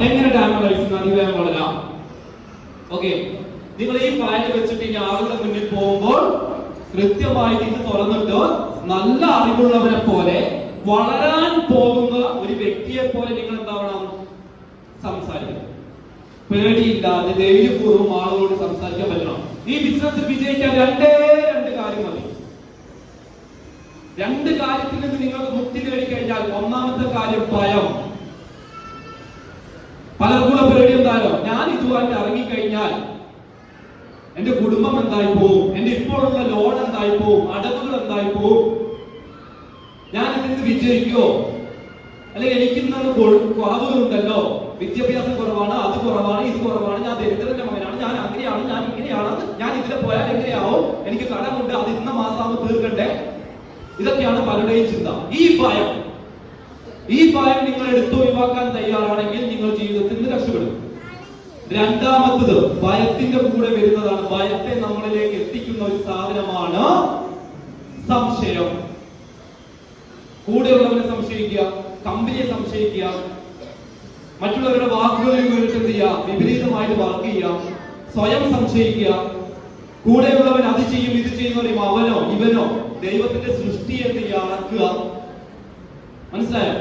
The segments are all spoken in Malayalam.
എങ്ങനെ ഡാമലൈസ് അതിവേഗം വളരാം. ഓക്കെ, നിങ്ങൾ ഈ ഫയൽ വെച്ചിട്ട് ഇനി ആളുകളുടെ മുന്നിൽ പോകുമ്പോൾ കൃത്യമായിട്ട് ഇത് തുറന്നിട്ട് നല്ല അറിവുള്ളവരെ പോലെ വളരാൻ പോകുന്ന ഒരു വ്യക്തിയെ പോലെ നിങ്ങൾ എന്താവണം സംസാരിക്കണം. പേടിയില്ലാതെ ധൈര്യപൂർവ്വം ആളുകളോട് സംസാരിക്കാൻ പറ്റണം. ഈ ബിസിനസ് വിജയിക്കാൻ രണ്ട് കാര്യം മതി. രണ്ട് കാര്യത്തിൽ നിന്ന് നിങ്ങൾക്ക് മുക്തി നേടിക്കഴിഞ്ഞാൽ ഒന്നാമത്തെ കാര്യം ഭയം. പലർക്കുള്ള പേടി എന്തായാലും ഞാൻ ഇതുമായിട്ട് ഇറങ്ങിക്കഴിഞ്ഞാൽ എന്റെ കുടുംബം എന്തായി പോവും, എന്റെ ഇപ്പോഴുള്ള ലോൺ എന്തായി പോവും, അടവുകൾ എന്തായി പോവും, ഞാൻ ഇതിന് വിജയിക്കോ, അല്ലെങ്കിൽ എനിക്കിന്നത് കുറവുകളുണ്ടല്ലോ, വിദ്യാഭ്യാസം കുറവാണ്, അത് കുറവാണ്, ഇത് കുറവാണ്, ഞാൻ ദരിദ്രന്റെ മകനാണ്, ഞാൻ അങ്ങനെയാണ്, ഞാൻ ഇങ്ങനെയാണ്, ഞാൻ ഇതിലെ പോയാൽ എങ്ങനെയാവും, എനിക്ക് കടമുണ്ട്, അത് ഇന്ന മാസമാകുമ്പോൾ തീർക്കണ്ടേ. ഇതൊക്കെയാണ് പലരുടെയും ചിന്ത. ഈ ഭയം നിങ്ങൾ എടുത്തു ഒഴിവാക്കാൻ തയ്യാറാണെങ്കിൽ നിങ്ങൾ ജീവിതത്തിൽ നിന്ന് രക്ഷപ്പെടും. രണ്ടാമത്തത് ഭയത്തിന്റെ കൂടെ വരുന്നതാണ്. ഭയത്തെ നമ്മളിലേക്ക് എത്തിക്കുന്ന ഒരു സാധനമാണ് സംശയം. കൂടെയുള്ളവരെ സംശയിക്കുക, കമ്പനിയെ സംശയിക്കുക, മറ്റുള്ളവരുടെ വാക്കുകളിൽ വേണ്ടിട്ട് എന്ത് ചെയ്യുക, വിപരീതമായിട്ട് വർക്ക് ചെയ്യുക, സ്വയം സംശയിക്കുക. കൂടെയുള്ളവൻ അത് ചെയ്യും ഇത് ചെയ്യുന്ന പറയും, അവനോ ഇവനോ ദൈവത്തിന്റെ സൃഷ്ടി എന്ത് ചെയ്യുക, അളക്കുക. മനസ്സിലായോ?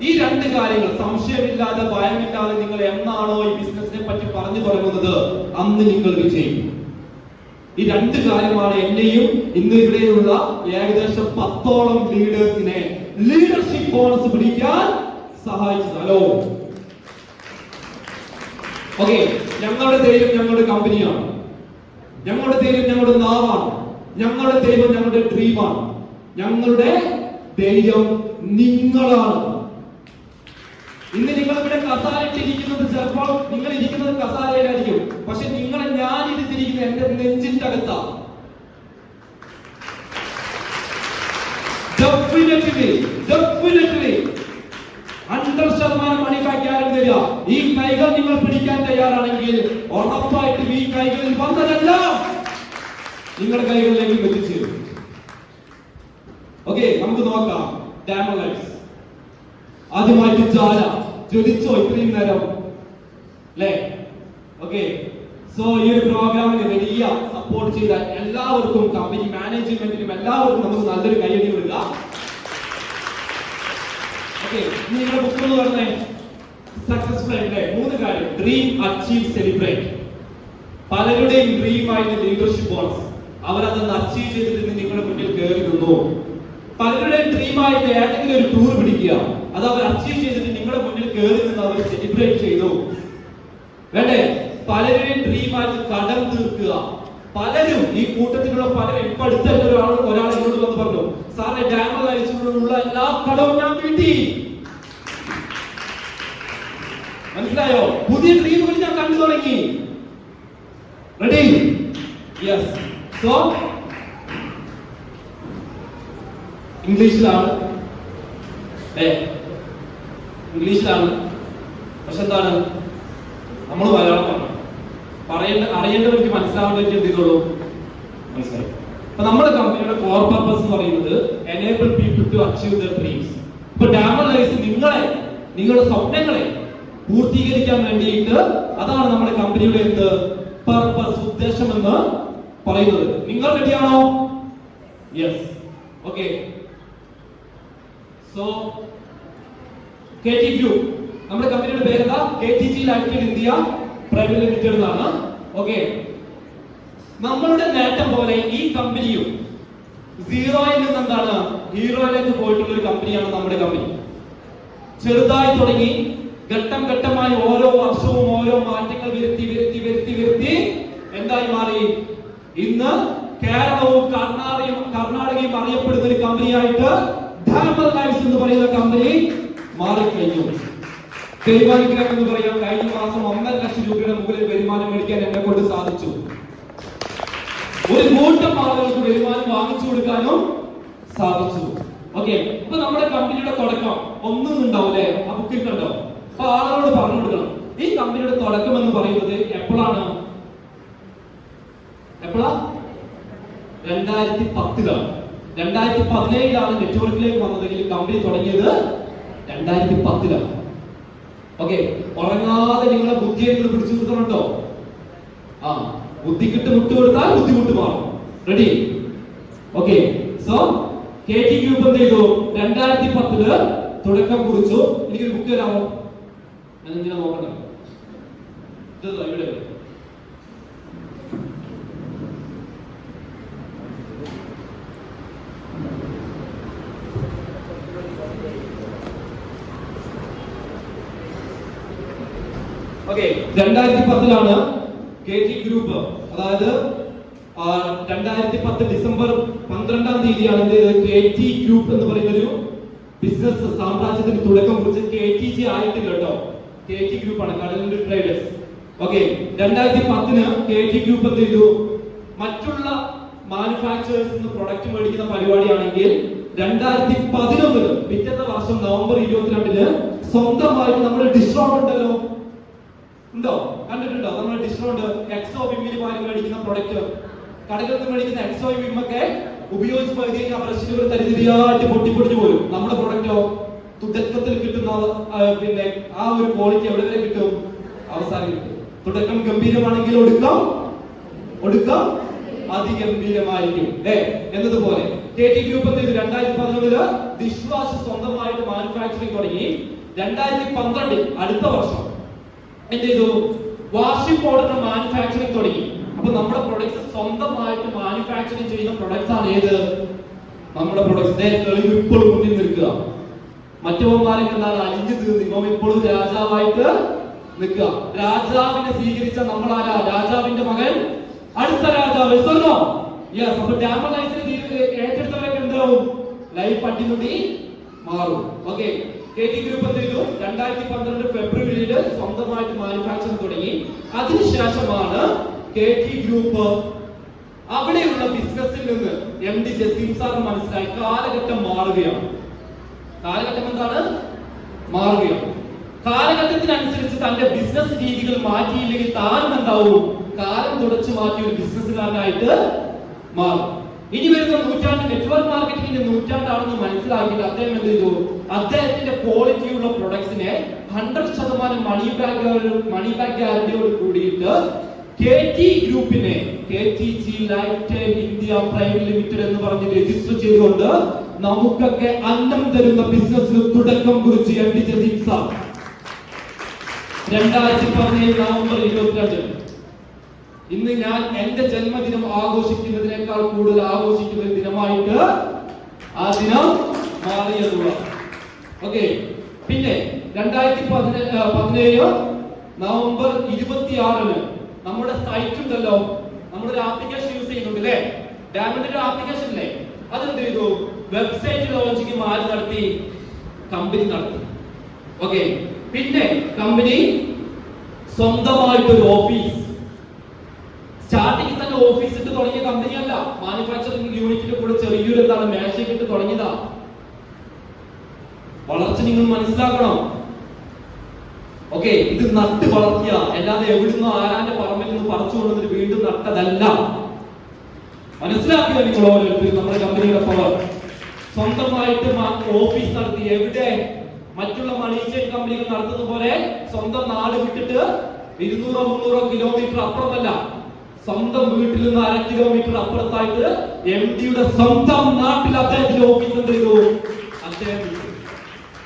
ഈ രണ്ട് കാര്യങ്ങൾ സംശയമില്ലാതെ ഭയമില്ലാതെ നിങ്ങൾ എന്നാണോ ഈ ബിസിനസിനെ പറ്റി പറഞ്ഞു തുടങ്ങുന്നത് അന്ന് നിങ്ങൾ വിജയിക്കും. ഈ രണ്ട് കാര്യമാണ് എന്നെയും ഇന്ന് ഇവിടെയുള്ള ഏകദേശം 10ഓളം ലീഡേഴ്സിനെ ലീഡർഷിപ്പ് ബോണസ് പിടിക്കാൻ സഹായിച്ചത്. Hello, okay. ഞങ്ങളുടെ ധൈര്യം ഞങ്ങളുടെ കമ്പനിയാണ്, ഞങ്ങളുടെ ധൈര്യം ഞങ്ങളുടെ നാവാണ്, ഞങ്ങളുടെ ധൈര്യം ഞങ്ങളുടെ ഡ്രീമാണ്, ഞങ്ങളുടെ ധൈര്യം നിങ്ങളാണ്. ഇന്ന് നിങ്ങൾ ഇവിടെ കസാരയിട്ടിരിക്കുന്നത് ചിലപ്പോൾ നിങ്ങൾ ഇരിക്കുന്നത് കസാരയിലായിരിക്കും, പക്ഷെ നിങ്ങളെ ഞാൻ ഇരുത്തിരിക്കുന്നത് എന്റെ നെഞ്ചിന്റെ അകത്താ. ഡെഫിനറ്റ്ലി 100% മണി ബാക്ക് ഗ്യാരണ്ടി തരിക. ഈ കൈകൾ നിങ്ങൾ പിടിക്കാൻ തയ്യാറാണെങ്കിൽ ഉറപ്പായിട്ടും ഈ കൈകളിൽ വന്നതെല്ലാം നിങ്ങളുടെ കൈകളിലേക്ക് എത്തിച്ചേരും. ഓക്കെ, നമുക്ക് നോക്കാം. ഡാമലൈസ് ആദ്യമായിട്ട് ജ്വലിച്ചോ ഇത്രയും നേരം അല്ലേ? ഓക്കെ, സോ ഈ ഒരു പ്രോഗ്രാമിന് വലിയ സപ്പോർട്ട് ചെയ്ത എല്ലാവർക്കും, കമ്പനി മാനേജ്മെന്റിനും എല്ലാവർക്കും നമുക്ക് നല്ലൊരു കൈയടി കൊടുക്കുക. ഓക്കെ, നിങ്ങളുടെ ബുക്ക് എന്ന് പറഞ്ഞേ സക്സസ്ഫുൾ ആയില്ലേ? 3 കാര്യം: ഡ്രീം, അച്ചീവ്, സെലിബ്രേറ്റ്. പലരുടെയും ഡ്രീമായിരുന്നു ലീഡർഷിപ്പ് ബോണസ്. അവരതൊന്ന് അച്ചീവ് ചെയ്തിട്ട് നിങ്ങളുടെ മുന്നിൽ കയറി നിന്നു. പലരുടെയും ഡ്രീമായിട്ട് ഏതെങ്കിലും ഒരു ടൂർ പിടിക്കുക, അത് അവർ അച്ചീവ് ചെയ്തിട്ട് നിങ്ങളുടെ മുന്നിൽ കയറി നിന്ന് അവർ സെലിബ്രേറ്റ് ചെയ്തു. വേണ്ടേ? പലരുടെയും ഡ്രീമായിട്ട് കടം തീർക്കുക. പലരും ഈ കൂട്ടത്തിലുള്ള പലരും ഇപ്പൊ അടുത്ത ഒരാൾ എന്നോട് വന്ന് പറഞ്ഞു, സാറിന്റെ ഡാമലൈസിലുള്ള എല്ലാ കടവും ഞാൻ വീട്ടി. മനസ്സിലായോ? പുതിയ ഡ്രീമുകൾ ഞാൻ കണ്ടു തുടങ്ങി. റെഡി? യെസ്. സോ ഇംഗ്ലീഷിലാണ്, പക്ഷെ എന്താണ് നമ്മൾ മലയാളം അറിയേണ്ടവർക്ക് മനസ്സിലാവേണ്ട എന്ത് ചെയ്തോളൂ, മനസ്സിലായി. അപ്പൊ നമ്മുടെ കമ്പനിയുടെ കോർ പർപ്പസ് എന്ന് പറയുന്നത് enable people to achieve their dreams. ഇപ്പൊ ഡാമലൈസ് നിങ്ങളുടെ സ്വപ്നങ്ങളെ പൂർത്തീകരിക്കാൻ വേണ്ടിയിട്ട്, അതാണ് നമ്മുടെ കമ്പനിയുടെ എന്ത് പർപ്പസ്, ഉദ്ദേശം എന്ന് പറയുന്നത്. നിങ്ങൾ റെഡിയാണോ? Yes. Okay, so KT Group, നമ്മുടെ കമ്പനിയുടെ പേര് എന്താ? KTG life India private limited എന്നാണ്. ഓക്കെ, നമ്മളുടെ നേട്ടം പോലെ ഈ കമ്പനിയും സീറോയിൽ നിന്ന് എന്താണ് ഹീറോയിലേക്ക് പോയിട്ടുള്ള ഒരു കമ്പനിയാണ് നമ്മുടെ കമ്പനി. ചെറുതായി തുടങ്ങി ഘട്ടം ഘട്ടമായി ഓരോ വർഷവും ഓരോ മാറ്റങ്ങൾ വരുത്തി എന്തായി മാറി? ഇന്ന് കേരളവും കർണാടകയും അറിയപ്പെടുന്ന ഒരു കമ്പനിയായിട്ട് ഡാമലൈസ് എന്ന് പറയുന്ന കമ്പനി മാറിക്കഴിഞ്ഞു. വരുമാനിക്കണം എന്ന് പറയാം. കഴിഞ്ഞ മാസം 1.5 ലക്ഷം രൂപയുടെ മുകളിൽ വരുമാനം മേടിക്കാൻ എന്നെ കൊണ്ട് സാധിച്ചു. ഒരു കൂട്ടം ആളുകൾക്ക് വരുമാനം വാങ്ങിച്ചു കൊടുക്കാനും സാധിച്ചു. ഓക്കെ, അപ്പൊ നമ്മുടെ കമ്പനിയുടെ തുടക്കം ഒന്നും ഉണ്ടാവില്ലേ? ആ ബുക്കിൽ കണ്ടോ? അപ്പൊ ആളുകളോട് പറഞ്ഞു കൊടുക്കണം, ഈ കമ്പനിയുടെ തുടക്കം എന്ന് പറയുന്നത് എപ്പോഴാണ്? 2010ലാണ്. 2017ലാണ് നെറ്റ്വർക്കിലേക്ക് വന്നതെങ്കിൽ കമ്പനി തുടങ്ങിയത് 2010ലാണ്. ഓക്കെ, ഉറങ്ങാതെ നിങ്ങളെ ബുദ്ധിയെ നിങ്ങൾ പിടിച്ചു നിർത്തണുണ്ടോ? ആ, ബുദ്ധിക്കിട്ട് മുട്ട് കൊടുത്താൽ ബുദ്ധിമുട്ട് മാറും. Ready? Okay. So KT group എന്ത് ചെയ്തു? 2010 തുടക്കം കുറിച്ചു. എനിക്കൊരു ബുക്ക് തരാമോ? ഞാൻ ഇങ്ങനെ നോക്കട്ടെ. ഇവിടെ ഓക്കെ, 2010 KT ഗ്രൂപ്പ്, അതായത് 2010 ഡിസംബർ 12 തീയതിയാണ് KT ഗ്രൂപ്പ് എന്ന് പറയുന്ന ഒരു ബിസിനസ് സാമ്രാജ്യത്തിന് തുടക്കം കുറിച്ച്. KTG ആയിട്ടില്ല കേട്ടോ, KT ഗ്രൂപ്പ് ആണ്, കടലിന്റെ ട്രേഡേഴ്സ്. ഓക്കെ, 2010 KT ഗ്രൂപ്പ് എന്ത് ചെയ്തു? മറ്റുള്ള മാനുഫാക്ചറേഴ്സ് പ്രൊഡക്റ്റ് മേടിക്കുന്ന പരിപാടിയാണെങ്കിൽ 2011 പിറ്റത്തെ വർഷം നവംബർ 22 സ്വന്തമായിട്ട് നമ്മുടെ ഡിസ്ട്രോണ്ട് ഉണ്ടല്ലോ, ഉണ്ടോ? കണ്ടിട്ടുണ്ടോ? നമ്മുടെ ഡിസ്ട്രോണ്ട് എക്സോ വിമ്മിൽ മേടിക്കുന്ന പ്രൊഡക്റ്റ്, കടകളിൽ മേടിക്കുന്ന എക്സോ വിമ്മൊക്കെ ഉപയോഗിച്ച് പകുതി ബ്രഷിലുകൾ തരിതിരിയായിട്ട് പൊട്ടിപ്പൊടിഞ്ഞു പോലും. നമ്മുടെ പ്രൊഡക്റ്റോ തുടക്കത്തിൽ കിട്ടുന്ന പിന്നെ ആ ഒരു ക്വാളിറ്റി എവിടെ വരെ കിട്ടും? അവസാനം കിട്ടും. തുടക്കം ഗംഭീരമാണെങ്കിൽ ഒടുക്കം അതിഗംഭീരമായിരിക്കും എന്നതുപോലെ KT ഗ്രൂപ്പ് എന്ത് ചെയ്തു? 2011 ഡിഷ് വാഷ് സ്വന്തമായിട്ട് മാനുഫാക്ചറിങ് തുടങ്ങി. 2012 അടുത്ത വർഷം എന്ത് ചെയ്തു? വാഷിംഗ് പൗഡറിന്റെ മാനുഫാക്ചറിങ് തുടങ്ങി. അപ്പൊ നമ്മുടെ പ്രൊഡക്ട്സ് സ്വന്തമായിട്ട് മാനുഫാക്ചറിങ് ചെയ്യുന്ന പ്രൊഡക്ട്സ് ആണ് ഏത്? നമ്മുടെ പ്രൊഡക്ട്സ് ഇപ്പോഴും മുന്നിൽ നിൽക്കുക. മറ്റവന്മാരൊക്കെ എന്താണ്? അലിഞ്ഞു തീർന്നു. ഇപ്പം ഇപ്പോഴും രാജാവായിട്ട് നിൽക്കുക. രാജാവിനെ സ്വീകരിച്ച നമ്മളാരാ? രാജാവിന്റെ മകൻ, അടുത്ത രാജാവ്. യെസ്. അപ്പൊ ഡാമർ ലൈഫിൽ ഏറ്റെടുത്തവരൊക്കെ എന്താവും? ലൈഫ് അടിമുടി മാറും. ഓക്കെ, KT ഗ്രൂപ്പ് എന്ത് ചെയ്തു? 2012 ഫെബ്രുവരിയിൽ സ്വന്തമായിട്ട് മാനുഫാക്ചറിങ് തുടങ്ങി. അതിനുശേഷമാണ് KT ഗ്രൂപ്പ് അവിടെയുള്ള ബിസിനസ്സിൽ നിന്ന് MD ജസീം സാർ മനസ്സിലായി കാലഘട്ടം മാറുകയാണ്. കാലഘട്ടം എന്താണ്? മാറുകയാണ്. കാലഘട്ടത്തിനനുസരിച്ച് തന്റെ ബിസിനസ് രീതികൾ മാറ്റിയില്ലെങ്കിൽ താനും എന്താവും? കാലം തുടച്ചു മാറ്റിയ ഒരു ബിസിനസ്സുകാരനായിട്ട് മാറും. ഇനി വരുന്ന നൂറ്റാണ്ട് നെറ്റ്വർക്ക് മാർക്കറ്റിംഗിന്റെ നൂറ്റാണ്ടാണെന്ന് മനസ്സിലാക്കിയിട്ട് അദ്ദേഹം എന്ത് ചെയ്തു? അദ്ദേഹത്തിന്റെ ക്വാളിറ്റിയുള്ള പ്രൊഡക്ട്സിനെ 100% മണി ബാക്ക് ഗ്യാരണ്ടിയോട് കൂടിയിട്ട് KT ഗ്രൂപ്പിനെ KTG life time India private limited എന്ന് പറഞ്ഞ് രജിസ്റ്റർ ചെയ്തുകൊണ്ട് നമുക്കൊക്കെ അന്നം തരുന്ന ബിസിനസ്സിന് തുടക്കം കുറിച്ച് MD ജസീം സാർ 2017 നവംബർ 22. ഇന്ന് ഞാൻ എന്റെ ജന്മദിനം ആഘോഷിക്കുന്നതിനേക്കാൾ കൂടുതൽ ആഘോഷിക്കുന്ന ഒരു ദിനമായിട്ട് ആ ദിനം മാറിയതുള്ള. ഓക്കെ, പിന്നെ 2017 നവംബർ 26 നമ്മുടെ സൈറ്റ് ഉണ്ടല്ലോ, നമ്മളൊരു ആപ്ലിക്കേഷൻ യൂസ് ചെയ്യുന്നുണ്ട് അല്ലേ? ഡാമിന്റെ ഒരു ആപ്ലിക്കേഷൻ അല്ലേ? അതെന്ത് ചെയ്തു? വെബ്സൈറ്റ് ലോഞ്ചിങ് മാറി നടത്തി, കമ്പനി നടത്തി. ഓക്കെ, പിന്നെ കമ്പനി സ്വന്തമായിട്ടൊരു ഓഫീസ്, സ്റ്റാർട്ടിംഗ് തന്നെ ഓഫീസ് ഇട്ട് തുടങ്ങിയ കമ്പനിയല്ല, മാനുഫാക്ചറിംഗ് യൂണിറ്റിന്റെ കൂടെ ചെറിയൊരു എന്താണ് മേശയ്ക്ക് ഇട്ട് തുടങ്ങിയതാ. വളർച്ച നിങ്ങൾ മനസ്സിലാക്കണം. ഓക്കെ, ഇത് നട്ട് വളർത്തിയ, അല്ലാതെ എവിടുന്നോ ആരാന്റെ പറമ്പിൽ നിന്ന് പറിച്ചു കൊണ്ടുവന്നിട്ട് വീണ്ടും നട്ടതല്ല. മനസ്സിലാക്കിയോ നിങ്ങൾ ഓരോരുത്തരും? നമ്മുടെ കമ്പനിയുടെ പവർ. സ്വന്തമായിട്ട് ഓഫീസ് നടത്തി. എവിടെ? മറ്റുള്ള മണി ചെയിൻ കമ്പനികൾ നടത്തുന്ന പോലെ സ്വന്തം നാട് വിട്ടിട്ട് 200-300 കിലോമീറ്റർ അപ്പുറമല്ല, സ്വന്തം വീട്ടിൽ നിന്ന് 1/2 കിലോമീറ്റർ അപ്പുറത്തായിട്ട് MDയുടെ സ്വന്തം നാട്ടിൽ അദ്ദേഹത്തിന്റെ ഓഫീസ് എന്ത് ചെയ്തു? അദ്ദേഹം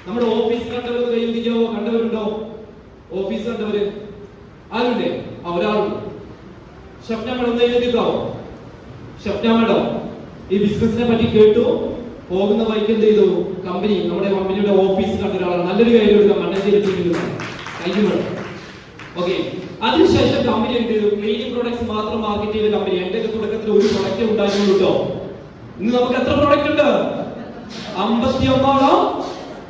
നമ്മുടെ ഓഫീസ് കണ്ടവർ കൈവരിക്കാവോ? കണ്ടവരുണ്ടോ? ഓഫീസ് കണ്ടവര് ആരുണ്ടേ? ഒരാളുണ്ട്. ഷഫ്ന മേഡം എഴുതിക്കാവോ? ഷഫ്ന മേഡം ഈ ബിസിനസിനെ പറ്റി കേട്ടു, പോകുന്ന വഴിക്ക് എന്ത് ചെയ്തു? നമ്മുടെ കമ്പനിയുടെ ഓഫീസ് കണ്ട ഒരാളാണ്. നല്ലൊരു കാര്യം എടുക്കാം, മണ്ണഞ്ചേരി കഴിഞ്ഞു മേഡം. ഓക്കെ, അതിനുശേഷം കമ്പനി എന്ത് ചെയ്തു? ക്ലീനിങ് പ്രോഡക്ട്സ് മാത്രം മാർക്കറ്റ് ചെയ്ത കമ്പനി. എന്റെ തുടക്കത്തിൽ ഒരു പ്രൊഡക്റ്റ് ഉണ്ടായിരുന്നു കേട്ടോ. ഇന്ന് നമുക്ക് എത്ര പ്രൊഡക്റ്റ് ഉണ്ട്? 51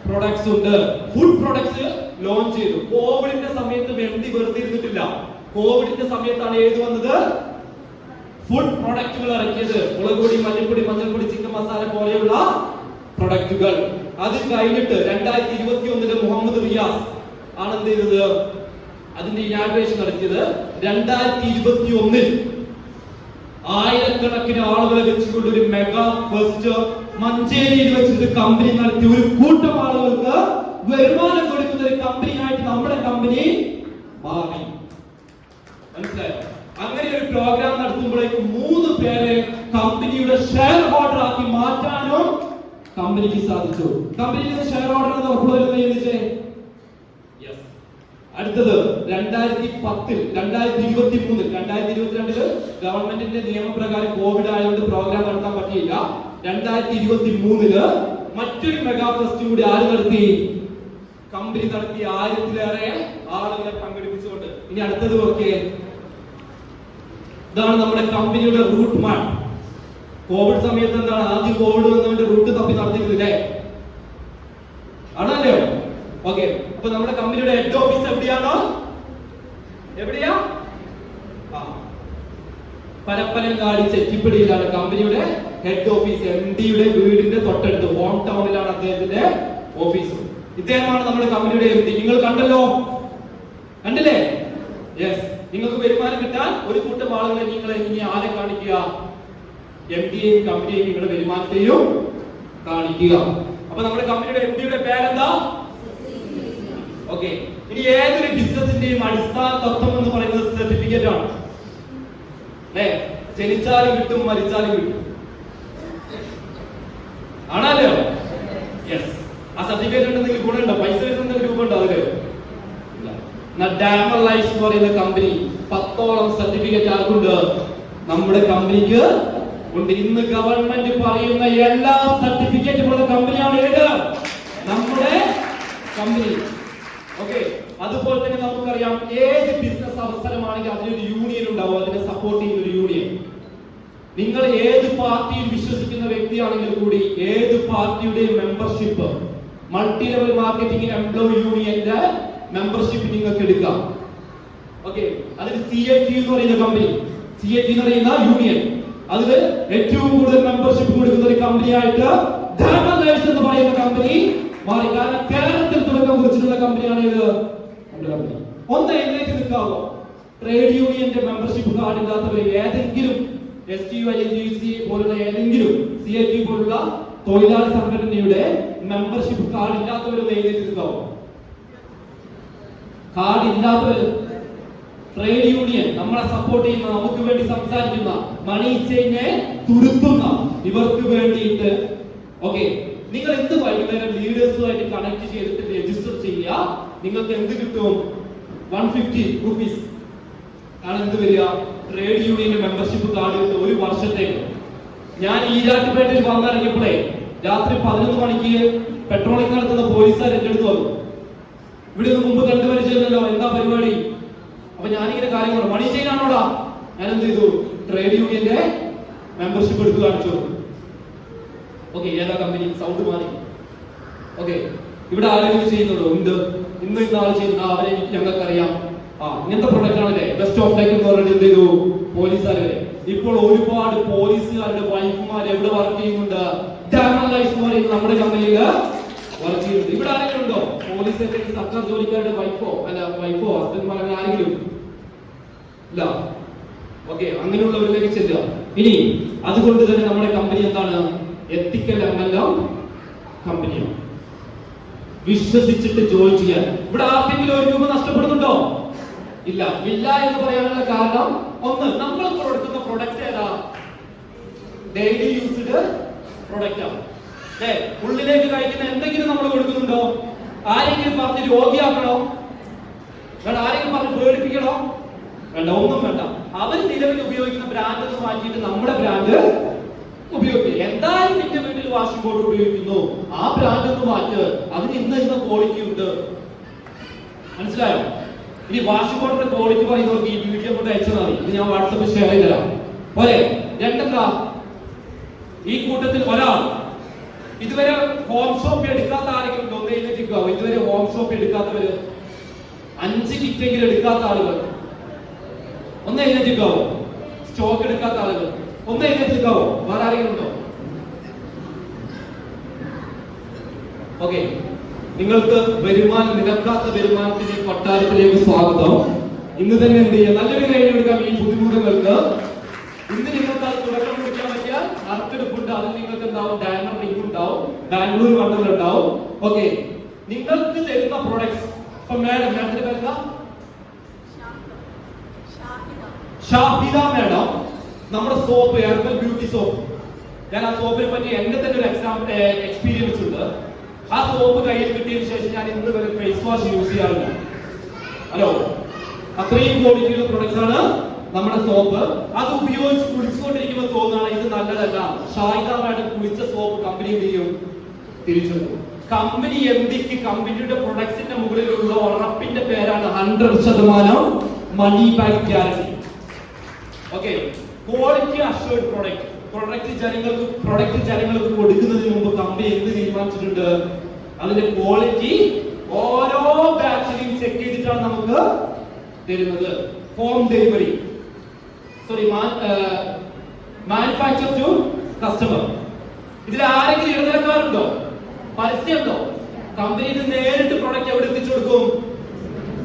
പ്രൊഡക്ട്സ് ഉണ്ട്. ഫുഡ് പ്രൊഡക്ട്സ് ലോഞ്ച് ചെയ്തു. കോവിഡിന്റെ സമയത്ത് MD വെറുതെ ഇരുന്നിട്ടില്ല. കോവിഡിന്റെ സമയത്താണ് ഏത് വന്നത്? ഫുഡ് പ്രൊഡക്റ്റുകൾ ഇറക്കിയത്. മുളകുപൊടി, മല്ലിപ്പൊടി, മഞ്ഞൾപ്പൊടി, ചിക്കൻ മസാല പോലെയുള്ള പ്രൊഡക്റ്റുകൾ. അത് കഴിഞ്ഞിട്ട് 2021 മുഹമ്മദ് റിയാസ് ആണ് എന്ത് ചെയ്തത്? അതിന്റെ ഇനാഗ്രേഷൻ നടത്തിയത്. 2021 ആയിരക്കണക്കിന് ആളുകളെ വെച്ചുകൊണ്ട് ഒരു മെഗാ ഫെസ്റ്റ് മഞ്ചേരിയിൽ വെച്ചിട്ട് കമ്പനി നടത്തി ഒരു കൂട്ടം ആളുകൾക്ക് വരുമാനം കൊടുക്കുന്ന ഒരു കമ്പനിയായിട്ട് നമ്മുടെ കമ്പനി മാറി. മനസ്സിലായോ? അങ്ങനെ ഒരു പ്രോഗ്രാം നടത്തുമ്പോഴേക്കും 3 പേരെ കമ്പനിയുടെ ഷെയർ ഹോൾഡർ ആക്കി മാറ്റാനും കമ്പനിക്ക് സാധിച്ചു. കമ്പനിയുടെ ഷെയർ ഹോൾഡർ എന്ന് ഉറപ്പുവരുന്നേ. അടുത്തത് 2010 2023 2022 ഗവൺമെന്റിന്റെ നിയമപ്രകാരം കോവിഡ് ആയതുകൊണ്ട് പ്രോഗ്രാം നടത്താൻ പറ്റിയില്ല. 2023 മറ്റൊരു മെഗാ ഫെസ്റ്റ് കൂടി ആര് നടത്തി? കമ്പനി നടത്തി. 1000-ലേറെ ആളുകളെ പങ്കെടുപ്പിച്ചുകൊണ്ട്. ഇനി അടുത്തത് നോക്കിയേ, ഇതാണ് നമ്മുടെ കമ്പനിയുടെ റൂട്ട് മാപ്പ്. കോവിഡ് സമയത്ത് എന്താണ് ആദ്യം കോവിഡ് വന്നവന്റെ റൂട്ട് തപ്പി നടത്തിയിട്ടില്ലേ? ആണല്ലോ. ഓക്കെ, അപ്പൊ നമ്മുടെ കമ്പനിയുടെ ഹെഡ് ഓഫീസ് എവിടെയാണോ? എവിടെയാ? പരപ്പനങ്ങാടി ചെറ്റിപ്പടിയിലാണ് കമ്പനിയുടെ ഹെഡ് ഓഫീസ്. MD-യുടെ വീടിന്റെ തൊട്ടടുത്ത് ഹോം ടൗണിലാണ് അദ്ദേഹത്തിന്റെ ഓഫീസ്. ഇദ്ദേഹമാണ് നമ്മുടെ കമ്പനിയുടെ MD. നിങ്ങൾ കണ്ടല്ലോ, കണ്ടില്ലേ? യെസ്. നിങ്ങൾക്ക് വരുമാനം കിട്ടാൻ ഒരു കൂട്ടം ആളുകളെ നിങ്ങൾ ഇനി ആരെ കാണിക്കുക? MD-യെയും കമ്പനിയെയും നിങ്ങളുടെ വരുമാനത്തെയും കാണിക്കുക. അപ്പൊ നമ്മുടെ കമ്പനിയുടെ MD-യുടെ പേരെന്താ? ഓക്കെ. ഇനി ഏതൊരു ബിസിനസിന്റെയും അടിസ്ഥാന തത്വം എന്ന് പറയുന്നത് സർട്ടിഫിക്കറ്റ് ആണ്. ജനിച്ചാലും കിട്ടും, മരിച്ചാലും കിട്ടും. ആണല്ലോ. യെസ്. ആ സർട്ടിഫിക്കറ്റ് ഉണ്ടെങ്കിൽ ഗുണമുണ്ടോ? പൈസ കിട്ടുന്ന രൂപ ഉണ്ടോ അതില്? ഡാമർ ലൈഫ് എന്ന് പറയുന്ന കമ്പനി 10ഓളം സർട്ടിഫിക്കറ്റ് ആർക്കുണ്ട്? നമ്മുടെ കമ്പനിക്ക് ഉണ്ട്. ഇന്ന് ഗവൺമെന്റ് പറയുന്ന എല്ലാ സർട്ടിഫിക്കറ്റും ഉള്ള കമ്പനിയാണ് ഏത്? നമ്മുടെ കമ്പനി. ഓക്കെ. അതുപോലെ തന്നെ നമുക്കറിയാം ഏത് ബിസിനസ് അവസരമാണെങ്കിൽ അതിനൊരു യൂണിയൻ ഉണ്ടാവും, അതിനെ സപ്പോർട്ട് ചെയ്യുന്ന ഒരു യൂണിയൻ. നിങ്ങൾ ഏത് പാർട്ടിയിൽ വിശ്വസിക്കുന്ന വ്യക്തിയാണെങ്കിൽ കൂടി ഏത് പാർട്ടിയുടെയും membership multi level marketing employee യൂണിയന്റെ മെമ്പർഷിപ്പ് നിങ്ങൾക്ക് എടുക്കാം. ഓക്കെ. അതിൽ CAT എന്ന് പറയുന്ന കമ്പനി, CAT എന്ന് പറയുന്ന യൂണിയൻ, അതിൽ ഏറ്റവും കൂടുതൽ മെമ്പർഷിപ്പ് കൊടുക്കുന്ന ഒരു കമ്പനിയായിട്ട് ഡാമർ ലൈഫ് എന്ന് പറയുന്ന കമ്പനി മാറി. കാരണം കേരളത്തിൽ തുടക്കം കുറിച്ചിട്ടുള്ള കമ്പനിയാണ് ഇത്. ഒന്ന് എഴുന്നേറ്റ് നിൽക്കാവോ? ട്രേഡ് യൂണിയന്റെ മെമ്പർഷിപ്പ് കാർഡ് ഇല്ലാത്തവർ ഏതെങ്കിലും STUINGC പോലുള്ള ഏതെങ്കിലും CAT പോലുള്ള തൊഴിലാളി സംഘടനയുടെ മെമ്പർഷിപ്പ് കാർഡ് ഇല്ലാത്തവരൊന്ന് എഴുന്നേറ്റ് നിൽക്കാവോ? കാർഡ് ഇല്ലാത്തവർ, ട്രേഡ് യൂണിയൻ നമ്മളെ സപ്പോർട്ട് ചെയ്യുന്ന, നമുക്ക് വേണ്ടി സംസാരിക്കുന്ന, മണി ചെയിനെ തുരുത്തുന്ന ഇവർക്ക് വേണ്ടിയിട്ട്. ഓക്കെ. നിങ്ങൾ എന്ത് വൈകുന്നേരം ലീഡേഴ്സുമായിട്ട് കണക്ട് ചെയ്തിട്ട് രജിസ്റ്റർ ചെയ്യുക. നിങ്ങൾക്ക് എന്ത് കിട്ടും? 150 rupees ആണ് എന്ത് വരിക? ട്രേഡ് യൂണിയന്റെ മെമ്പർഷിപ്പ് കാർഡ് കിട്ടും ഒരു വർഷത്തേക്ക്. ഞാൻ ഈരാറ്റുപേട്ടയിൽ വന്നിറങ്ങിയപ്പോഴേ രാത്രി 11 മണിക്ക് പെട്രോളിംഗ് നടത്തുന്ന പോലീസുകാർ എന്റെ അടുത്ത് വന്നു. ഇവിടെ ഒന്ന് മുമ്പ് കണ്ടുപരിചയല്ലോ, എന്താ പരിപാടി? അപ്പൊ ഞാനിങ്ങനെ കാര്യം പറഞ്ഞു. മണി ചെയിൻ ആണോടാ? ഞാൻ എന്ത് ചെയ്തു? ട്രേഡ് യൂണിയന്റെ മെമ്പർഷിപ്പ് എടുത്ത് കാണിച്ചു. ഓക്കെ. ഏതാ കമ്പനി? സൗണ്ട് മാറി. ഓക്കെ. ഇവിടെ ആരെങ്കിലും ചെയ്യുന്നുണ്ടോ? ഉണ്ട്. ഇന്ന് ആൾ ചെയ്യുന്ന അവരെ ഞങ്ങൾക്കറിയാം. ഇങ്ങനത്തെ പ്രൊഡക്റ്റ് ആണല്ലേ ബെസ്റ്റ് ഓഫ് ടൈക്ക് എന്ന് പറഞ്ഞിട്ട് എന്ത് ചെയ്തു? പോലീസുകാരെ. ഇപ്പോൾ ഒരുപാട് പോലീസുകാരുടെ വൈഫുമാർ എവിടെ വർക്ക് ചെയ്യുന്നുണ്ട്? ഡാമർ ലൈഫ് എന്ന് പറയുന്ന നമ്മുടെ കമ്പനിയിൽ വർക്ക് ചെയ്യുന്നുണ്ട്. ഇവിടെ ആരെങ്കിലും ഉണ്ടോ? പോലീസിന്റെ സർക്കാർ ജോലിക്കാരുടെ വൈഫോ ഹസ്ബൻഡ്മാർ അങ്ങനെ ആരെങ്കിലും ഇല്ല? ഓക്കെ. അങ്ങനെയുള്ളവരിലേക്ക് ചെല്ലുക. ഇനി അതുകൊണ്ട് തന്നെ നമ്മുടെ കമ്പനി എന്താണ്? എത്തിക്കൽ MLM കമ്പനിയാണ്. വിശ്വസിച്ചിട്ട് ജോലി ചെയ്യാൻ. ഇവിടെ ആർക്കെങ്കിലും ഒരു രൂപ നഷ്ടപ്പെടുന്നുണ്ടോ? ഇല്ല. ഇല്ല എന്ന് പറയാനുള്ള കാരണം ഒന്ന്, നമ്മൾ കൊടുക്കുന്ന പ്രൊഡക്റ്റ് ഏതാ? ഡെയിലി യൂസ്ഡ് പ്രൊഡക്റ്റ് ആണ്. ഉള്ളിലേക്ക് കഴിക്കുന്ന എന്തെങ്കിലും നമ്മൾ കൊടുക്കുന്നുണ്ടോ? ആരെങ്കിലും പറഞ്ഞ് രോഗിയാക്കണോ? വേണ്ട. ആരെങ്കിലും പറഞ്ഞ് പേടിപ്പിക്കണോ? വേണ്ട. ഒന്നും വേണ്ട. അവർ നിലവിൽ ഉപയോഗിക്കുന്ന ബ്രാൻഡ് ഒന്ന് മാറ്റിയിട്ട് നമ്മുടെ ബ്രാൻഡ് ഉപയോഗിക്കുക. എന്തായാലും നിന്റെ വീട്ടിൽ വാഷിംഗ് പൗഡർ ഉപയോഗിക്കുന്നു, ആ ബ്രാൻഡ് ഒന്ന് മാറ്റ്. അതിന് ഇന്ന ക്വാളിറ്റി ഉണ്ട്. മനസ്സിലായോ? ഇനി വാഷിംഗ് പൗഡറിന്റെ ക്വാളിറ്റി പറയുന്നവർക്ക് ഈ വീഡിയോ കൊണ്ട് അയച്ചാൽ മതി. ഇത് ഞാൻ വാട്സാപ്പിൽ ഷെയർ ചെയ്ത് തരാം. പോരെ? രണ്ടെന്താ? ഈ കൂട്ടത്തിൽ ഒരാൾ ഇതുവരെ ഹോം ഷോപ്പ് എടുക്കാത്ത ആരെങ്കിലും ഒന്ന് എഴുന്നേറ്റിക്കാവോ? ഇതുവരെ ഹോം ഷോപ്പ് എടുക്കാത്തവര് 5 കിറ്റെങ്കിലും എടുക്കാത്ത ആളുകൾ ഒന്ന് എഴുന്നേറ്റിക്കാവോ? സ്റ്റോക്ക് എടുക്കാത്ത ആളുകൾ ഒന്ന് എഴുന്നേറ്റിക്കാവോ? വേറെ ആരെങ്കിലും ഉണ്ടോ? ഓക്കെ. നിങ്ങൾക്ക് വരുമാനം, നിരക്കാത്ത വരുമാനത്തിന്റെ കൊട്ടാരത്തിലേക്ക് സ്വാഗതം. ഇന്ന് തന്നെ എന്ത് ചെയ്യുക? നല്ലൊരു കൈ എടുക്കാം ഈ ബുദ്ധിമുട്ടുകൾക്ക്. ഇന്ന് നിങ്ങൾക്ക് അത് തുടക്കം കുറിക്കാൻ പറ്റിയാൽ നറുക്കെടുപ്പുണ്ട്. അതിൽ നിങ്ങൾക്ക് എന്താവും? ഡയമണ്ട് റിംഗ് ഉണ്ടാവും, ബാംഗ്ലൂർ വണ്ടർ ഉണ്ടാവും. ഓക്കെ. നിങ്ങൾക്ക് തരുന്ന പ്രോഡക്ട്സ്. ഇപ്പൊ മാഡത്തിന്റെ പേരെന്താ? ഷാഹിദ മാഡം. നമ്മുടെ സോപ്പ് ഹെർബൽ ബ്യൂട്ടി സോപ്പ്, ഞാൻ ആ സോപ്പിനെ പറ്റി എന്റെ തന്നെ ഒരു എക്സ്പീരിയൻസ് ഉണ്ട്. ആ സോപ്പ് കയ്യിൽ കിട്ടിയതിനു ശേഷം ഞാൻ ഇന്ന് വരെ ഫേസ് വാഷ് യൂസ് ചെയ്യാറില്ല. ഹലോ, അത്രയും ക്വാളിറ്റിയുള്ള പ്രൊഡക്ട്സ് ആണ് നമ്മുടെ സോപ്പ്. അത് ഉപയോഗിച്ച് കുളിച്ചുകൊണ്ടിരിക്കുമ്പോൾ തോന്നുകയാണ് ഇത് നല്ലതല്ല. ഷാഹിദ മാഡം കുളിച്ച സോപ്പ് കമ്പനി എന്ത് ചെയ്യും? തിരിച്ചെടുക്കും. കമ്പനി എംഡിക്ക് കമ്പനിയുടെ പ്രൊഡക്ട്സിന്റെ മുകളിലുള്ള ഉറപ്പിന്റെ പേരാണ് 100% money back guarantee. Okay, quality assured product. Product ജനങ്ങൾക്ക് കൊടുക്കുന്നതിന് മുമ്പ് കമ്പനി എന്ത് തീരുമാനിച്ചിട്ടുണ്ട്? അതിന്റെ ക്വാളിറ്റി ഓരോ ബാച്ചിലും ചെക്ക് ചെയ്തിട്ടാണ് നമുക്ക് തരുന്നത്. Home delivery, sorry, manufacture to customer. ഇതിൽ ആരെങ്കിലും ഇടനിലക്കാരുണ്ടോ? പരസ്യമുണ്ടോ? കമ്പനി ഇത് നേരിട്ട് പ്രൊഡക്റ്റ് എവിടെ എത്തിച്ചു കൊടുക്കും?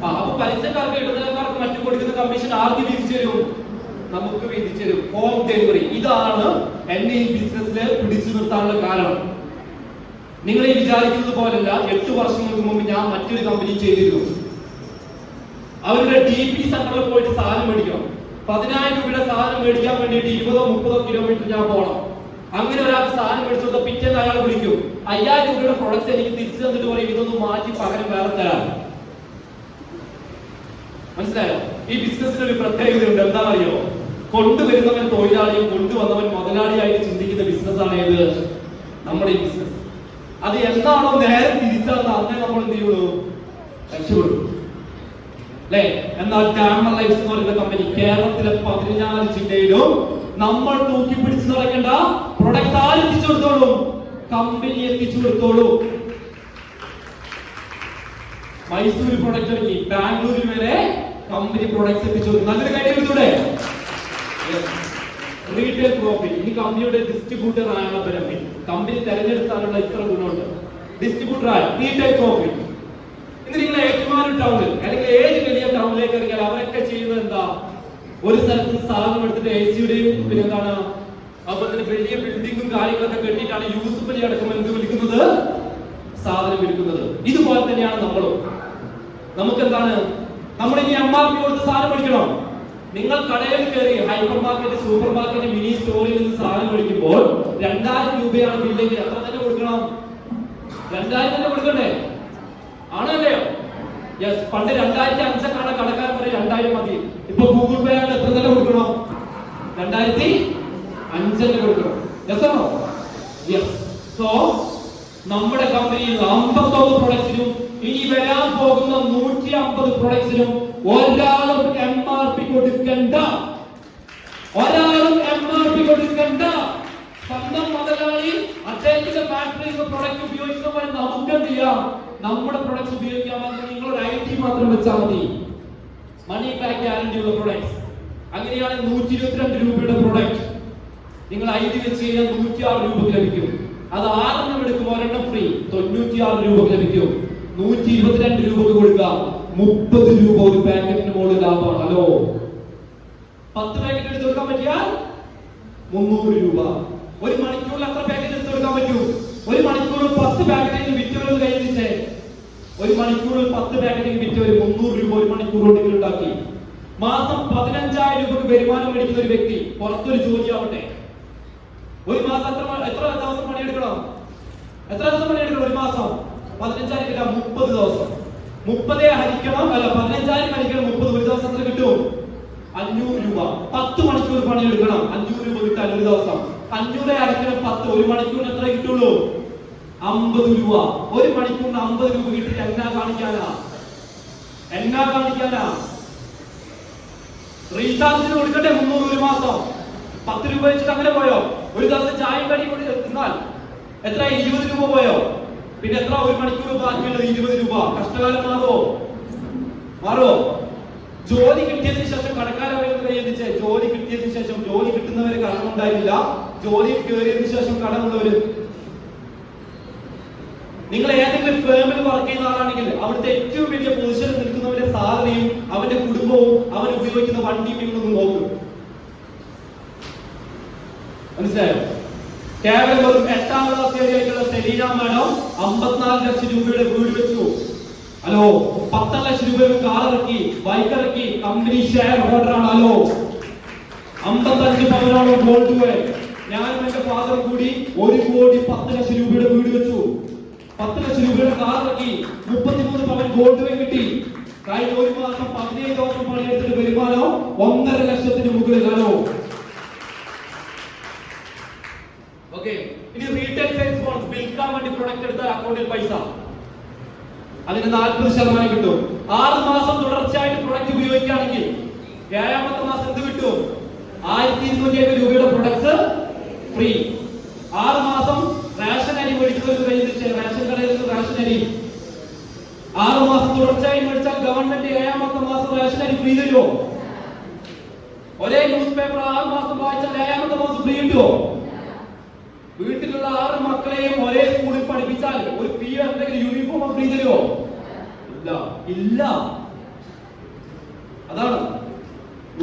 അപ്പൊ പരസ്യക്കാർക്ക് ഇടനിലക്കാർക്ക് മറ്റും കൊടുക്കുന്ന കമ്മീഷൻ ആർക്ക് വീതിച്ചു തരും? നമുക്ക് വീതിച്ചു തരും. Home delivery. ഇതാണ് എന്നെ ഈ ബിസിനസ്സിൽ പിടിച്ചു നിർത്താനുള്ള കാരണം. നിങ്ങൾ ഈ വിചാരിക്കുന്നത് പോലല്ല. 8 വർഷങ്ങൾക്ക് മുമ്പ് ഞാൻ മറ്റൊരു കമ്പനി ചെയ്തിരുന്നു. അവരുടെ DP സെന്ററിൽ പോയിട്ട് സാധനം മേടിക്കണം. 10,000 രൂപയുടെ സാധനം മേടിക്കാൻ വേണ്ടിയിട്ട് 20-30 കിലോമീറ്റർ ഞാൻ പോകണം. അങ്ങനെ ഒരാൾക്ക് സാധനം മേടിച്ചു പിറ്റേന്ന് അയാൾ വിളിക്കും, 5,000 രൂപയുടെ പ്രൊഡക്ട്സ് എനിക്ക് തിരിച്ചു തന്നിട്ട് പറയും ഇതൊന്നും മാറ്റി പകരം വേറെ തരാം. മനസ്സിലായോ? ഈ ബിസിനസ്സിന് ഒരു പ്രത്യേകതയുണ്ട്. എന്താണെന്നറിയോ? കൊണ്ടുവരുന്നവൻ തൊഴിലാളിയും കൊണ്ടുവന്നവൻ മുതലാളിയായിട്ട് ചിന്തിക്കുന്ന ബിസിനസ്സാണ് ഏത്? നമ്മുടെ ഈ ബിസിനസ്. അത് എന്താണോ നേരെ തിരിച്ചാണെന്ന് അന്നേ നമ്മൾ എന്ത് ചെയ്യുള്ളൂ? രക്ഷപ്പെടും. അല്ലേ? എന്നാൽ ഗ്ലാമർ ലൈഫ് എന്ന് പറയുന്ന കമ്പനി കേരളത്തിലെ 14 ജില്ലയിലും നമ്മൾ തൂക്കി പിടിച്ചു നടക്കേണ്ട പ്രൊഡക്റ്റ് ആര് എത്തിച്ചു കൊടുത്തോളൂ? കമ്പനി എത്തിച്ചു കൊടുത്തോളൂ. മൈസൂർ പ്രൊഡക്റ്റ് ഇറക്കി, ബാംഗ്ലൂരിൽ വരെ കമ്പനി പ്രൊഡക്ട്സ് എത്തിച്ചു കൊടുക്കും. നല്ലൊരു കാര്യം എടുത്തൂടെ? Retail profit. ഇനി കമ്പനിയുടെ ഡിസ്ട്രിബ്യൂട്ടർ ആയുള്ള ബെനിഫിറ്റ്. കമ്പനി തെരഞ്ഞെടുത്താലുള്ള ഇത്ര ഗുണമുണ്ട്. ഡിസ്ട്രിബ്യൂട്ടർ ആയ റീറ്റെയിൽ പ്രോഫിറ്റ്. ഇന്ന് നിങ്ങൾ ഏറ്റുമാനൂർ ടൗണിൽ അല്ലെങ്കിൽ ഏത് വലിയ ടൗണിലേക്ക് ഇറങ്ങിയാൽ അവരൊക്കെ ചെയ്യുന്നത് എന്താ? ഒരു സ്ഥലത്ത് സാധനം എടുത്തിട്ട് AC-യുടെയും പിന്നെ എന്താണ് അതുപോലെ തന്നെ വലിയ ബിൽഡിങ്ങും കാര്യങ്ങളൊക്കെ കെട്ടിയിട്ടാണ് യൂസഫ് അലി അടക്കം എന്ത് വിളിക്കുന്നത്? സാധനം വിൽക്കുന്നത്. ഇതുപോലെ തന്നെയാണ് നമ്മളും. നമുക്ക് എന്താണ്? നമ്മൾ ഇനി MRP കൊടുത്ത് സാധനം മേടിക്കണം. നിങ്ങൾ കടയിൽ കയറി hyper market, super market, mini സ്റ്റോറിൽ നിന്ന് സാധനം മേടിക്കുമ്പോൾ 2000 രൂപയാണ് ബില്ലെങ്കിൽ എത്ര തന്നെ കൊടുക്കണം? 2000 തന്നെ കൊടുക്കണ്ടേ? ആണല്ലയോ? യെസ്. പണ്ട് 2005 കടക്കാരൻ പറയും 2000 മതി. ഇപ്പൊ ഗൂഗിൾ പേ ആണ് എത്ര തന്നെ കൊടുക്കണം? 2005 തന്നെ കൊടുക്കണം. യെസ് ആണോ? യെസ്. സോ നമ്മുടെ കമ്പനിയിൽ 51 പ്രൊഡക്ട്സിനും ഇനി വരാൻ പോകുന്ന 150 പ്രൊഡക്ട്സിനും ഒരാളും MRP കൊടുക്കണ്ട. സ്വന്തം മുതലാളി അദ്ദേഹത്തിന്റെ ഫാക്ടറിയിൽ പ്രൊഡക്റ്റ് ഉപയോഗിക്കുന്നവർ നമുക്ക് എന്ത് ചെയ്യാം? നമ്മുടെ പ്രൊഡക്ട്സ് ഉപയോഗിക്കാമെന്ന് നിങ്ങളൊരു ID മാത്രം വെച്ചാൽ മതി. മണി ബാക്ക് ഗ്യാരണ്ടി ഉള്ള പ്രൊഡക്ട്സ്. അങ്ങനെയാണ് 122 രൂപയുടെ പ്രൊഡക്റ്റ് നിങ്ങൾ ID വെച്ച് കഴിഞ്ഞാൽ 106 രൂപക്ക് ലഭിക്കും. അത് 6 എടുക്കും, ഒരെണ്ണം ഫ്രീ, 96 രൂപക്ക് ലഭിക്കും. 122 രൂപക്ക് കൊടുക്കാം. 30 രൂപ ഒരു പാക്കറ്റിന് മുകളിൽ ലാഭമാണ്. ഹലോ, 10 പാക്കറ്റ് എടുത്ത് കൊടുക്കാൻ പറ്റിയാൽ 300 രൂപ. ഒരു മണിക്കൂറിൽ എത്ര പാക്കറ്റ് എടുത്ത് കൊടുക്കാൻ പറ്റൂ? ഒരു മണിക്കൂറിൽ 10 പാക്കറ്റ് വിറ്റവരെന്ന് കൈവരിച്ചേ. ഒരു മണിക്കൂറിൽ 10 പാക്കറ്റ് വിറ്റവർ 300 രൂപ ഒരു മണിക്കൂർ കൊണ്ട് ഉണ്ടാക്കി. മാസം 15,000 രൂപക്ക് വരുമാനം മേടിക്കുന്ന ഒരു വ്യക്തി, പുറത്തൊരു ജോലി ആവട്ടെ, ഒരു മാസം എത്ര ദിവസം പണിയെടുക്കണം? എത്ര ദിവസം പണിയെടുക്കണം ഒരു മാസം? 15,000 30 ദിവസം. 30 ഹരിക്കണം, അല്ല 15,000 ഹരിക്കണം 30. ഒരു ദിവസം എത്ര കിട്ടും? 500 രൂപ. 10 മണിക്കൂർ പണിയെടുക്കണം, 500 രൂപ കിട്ടാൻ ഒരു ദിവസം. 500 ഹരിക്കണം 10, ഒരു മണിക്കൂറിന് എത്ര കിട്ടുള്ളൂ? 50 രൂപ. ഒരു മണിക്കൂറിന് 50 രൂപ കിട്ടിട്ട് എന്നാ കാണിക്കാനാ? റീചാർജിന് കൊടുക്കട്ടെ 300 ഒരു മാസം. 10 രൂപ വെച്ചിട്ട് അങ്ങനെ പോയോ? ഒരു ദിവസം ചായ കടി തിന്നാൽ എത്ര? 20 രൂപ പോയോ? പിന്നെ എത്ര? ഒരു മണിക്കൂർ ബാക്കിയുള്ളത് 20 രൂപ. കഷ്ടകാലം മാറോ? ജോലി കിട്ടിയതിനു ശേഷം കടക്കാരെ ജോലി കിട്ടിയതിനു ശേഷം ജോലി കിട്ടുന്നവര് കടമുണ്ടായില്ല. ജോലി കയറിയതിനു ശേഷം കടമുള്ളവര്. നിങ്ങൾ ഏതെങ്കിലും ഫേമിൽ വർക്ക് ചെയ്യുന്ന ആളാണെങ്കിൽ അവിടുത്തെ ഏറ്റവും വലിയ പൊസിഷനിൽ നിൽക്കുന്നവന്റെ സാലറിയും അവന്റെ കുടുംബവും അവൻ ഉപയോഗിക്കുന്ന വണ്ടിയും നിങ്ങളൊന്ന് നോക്കും. മനസ്സിലായോ? കേവലം ഒരു 8ാം ക്ലാസ് ആയിട്ടുള്ള സെലീന മാഡം 54 ലക്ഷം രൂപയുടെ വീട് വെച്ചു. ഹലോ, 10 ലക്ഷം രൂപയുടെ കാർ ഇറക്കി, ബൈക്ക് ഇറക്കി, കമ്പനി ഷെയർ ഹോൾഡർ ആണ്. ഹലോ, 55 പവനാണ് ഗോൾഡ് കോയിൻ. ഞാനും എന്റെ ഫാദറും കൂടി 1,10,00,000 രൂപയുടെ വീട് വെച്ചു, 10 ലക്ഷം രൂപയുടെ കാർ ഇറക്കി, 33 പവൻ ഗോൾഡ് കോയിൻ കിട്ടി. കഴിഞ്ഞ ഒരു മാസം 15 ദിവസം പണിയെടുത്തിട്ട് വരുമാനം 1.5 ലക്ഷത്തിന് മുകളിൽ. Hello, okay. ഇനി റീറ്റെയിൽ സെയിൽസ് ബോണസ്, വിൽക്കാൻ വേണ്ടി പ്രൊഡക്റ്റ് എടുത്താൽ അക്കൗണ്ടിൽ പൈസ, അതിന് 40% കിട്ടും. 6 മാസം തുടർച്ചയായിട്ട് പ്രൊഡക്റ്റ് ഉപയോഗിക്കുകയാണെങ്കിൽ 7ാമത്തെ മാസം എന്ത് കിട്ടും? 1250 രൂപയുടെ പ്രൊഡക്ട്സ് ഫ്രീ. 6 മാസം റേഷൻ അരി മേടിക്കുന്നത്, റേഷൻ കടയിൽ നിന്ന് റേഷൻ അരി 6 മാസം തുടർച്ചയായി മേടിച്ചാൽ ഗവൺമെന്റ് 7ാമത്തെ മാസം റേഷൻ അരി ഫ്രീ തരുമോ? ഒരേ ന്യൂസ് പേപ്പർ 6 മാസം വായിച്ചാൽ 7ാമത്തെ മാസം ഫ്രീ കിട്ടുമോ? വീട്ടിലുള്ള 6 മക്കളെയും ഒരേ സ്കൂളിൽ പഠിപ്പിച്ചാൽ ഒരു ഫീ എന്തെങ്കിലും യൂണിഫോം ഫ്രീ തരുമോ? ഇല്ല, ഇല്ല. അതാണ്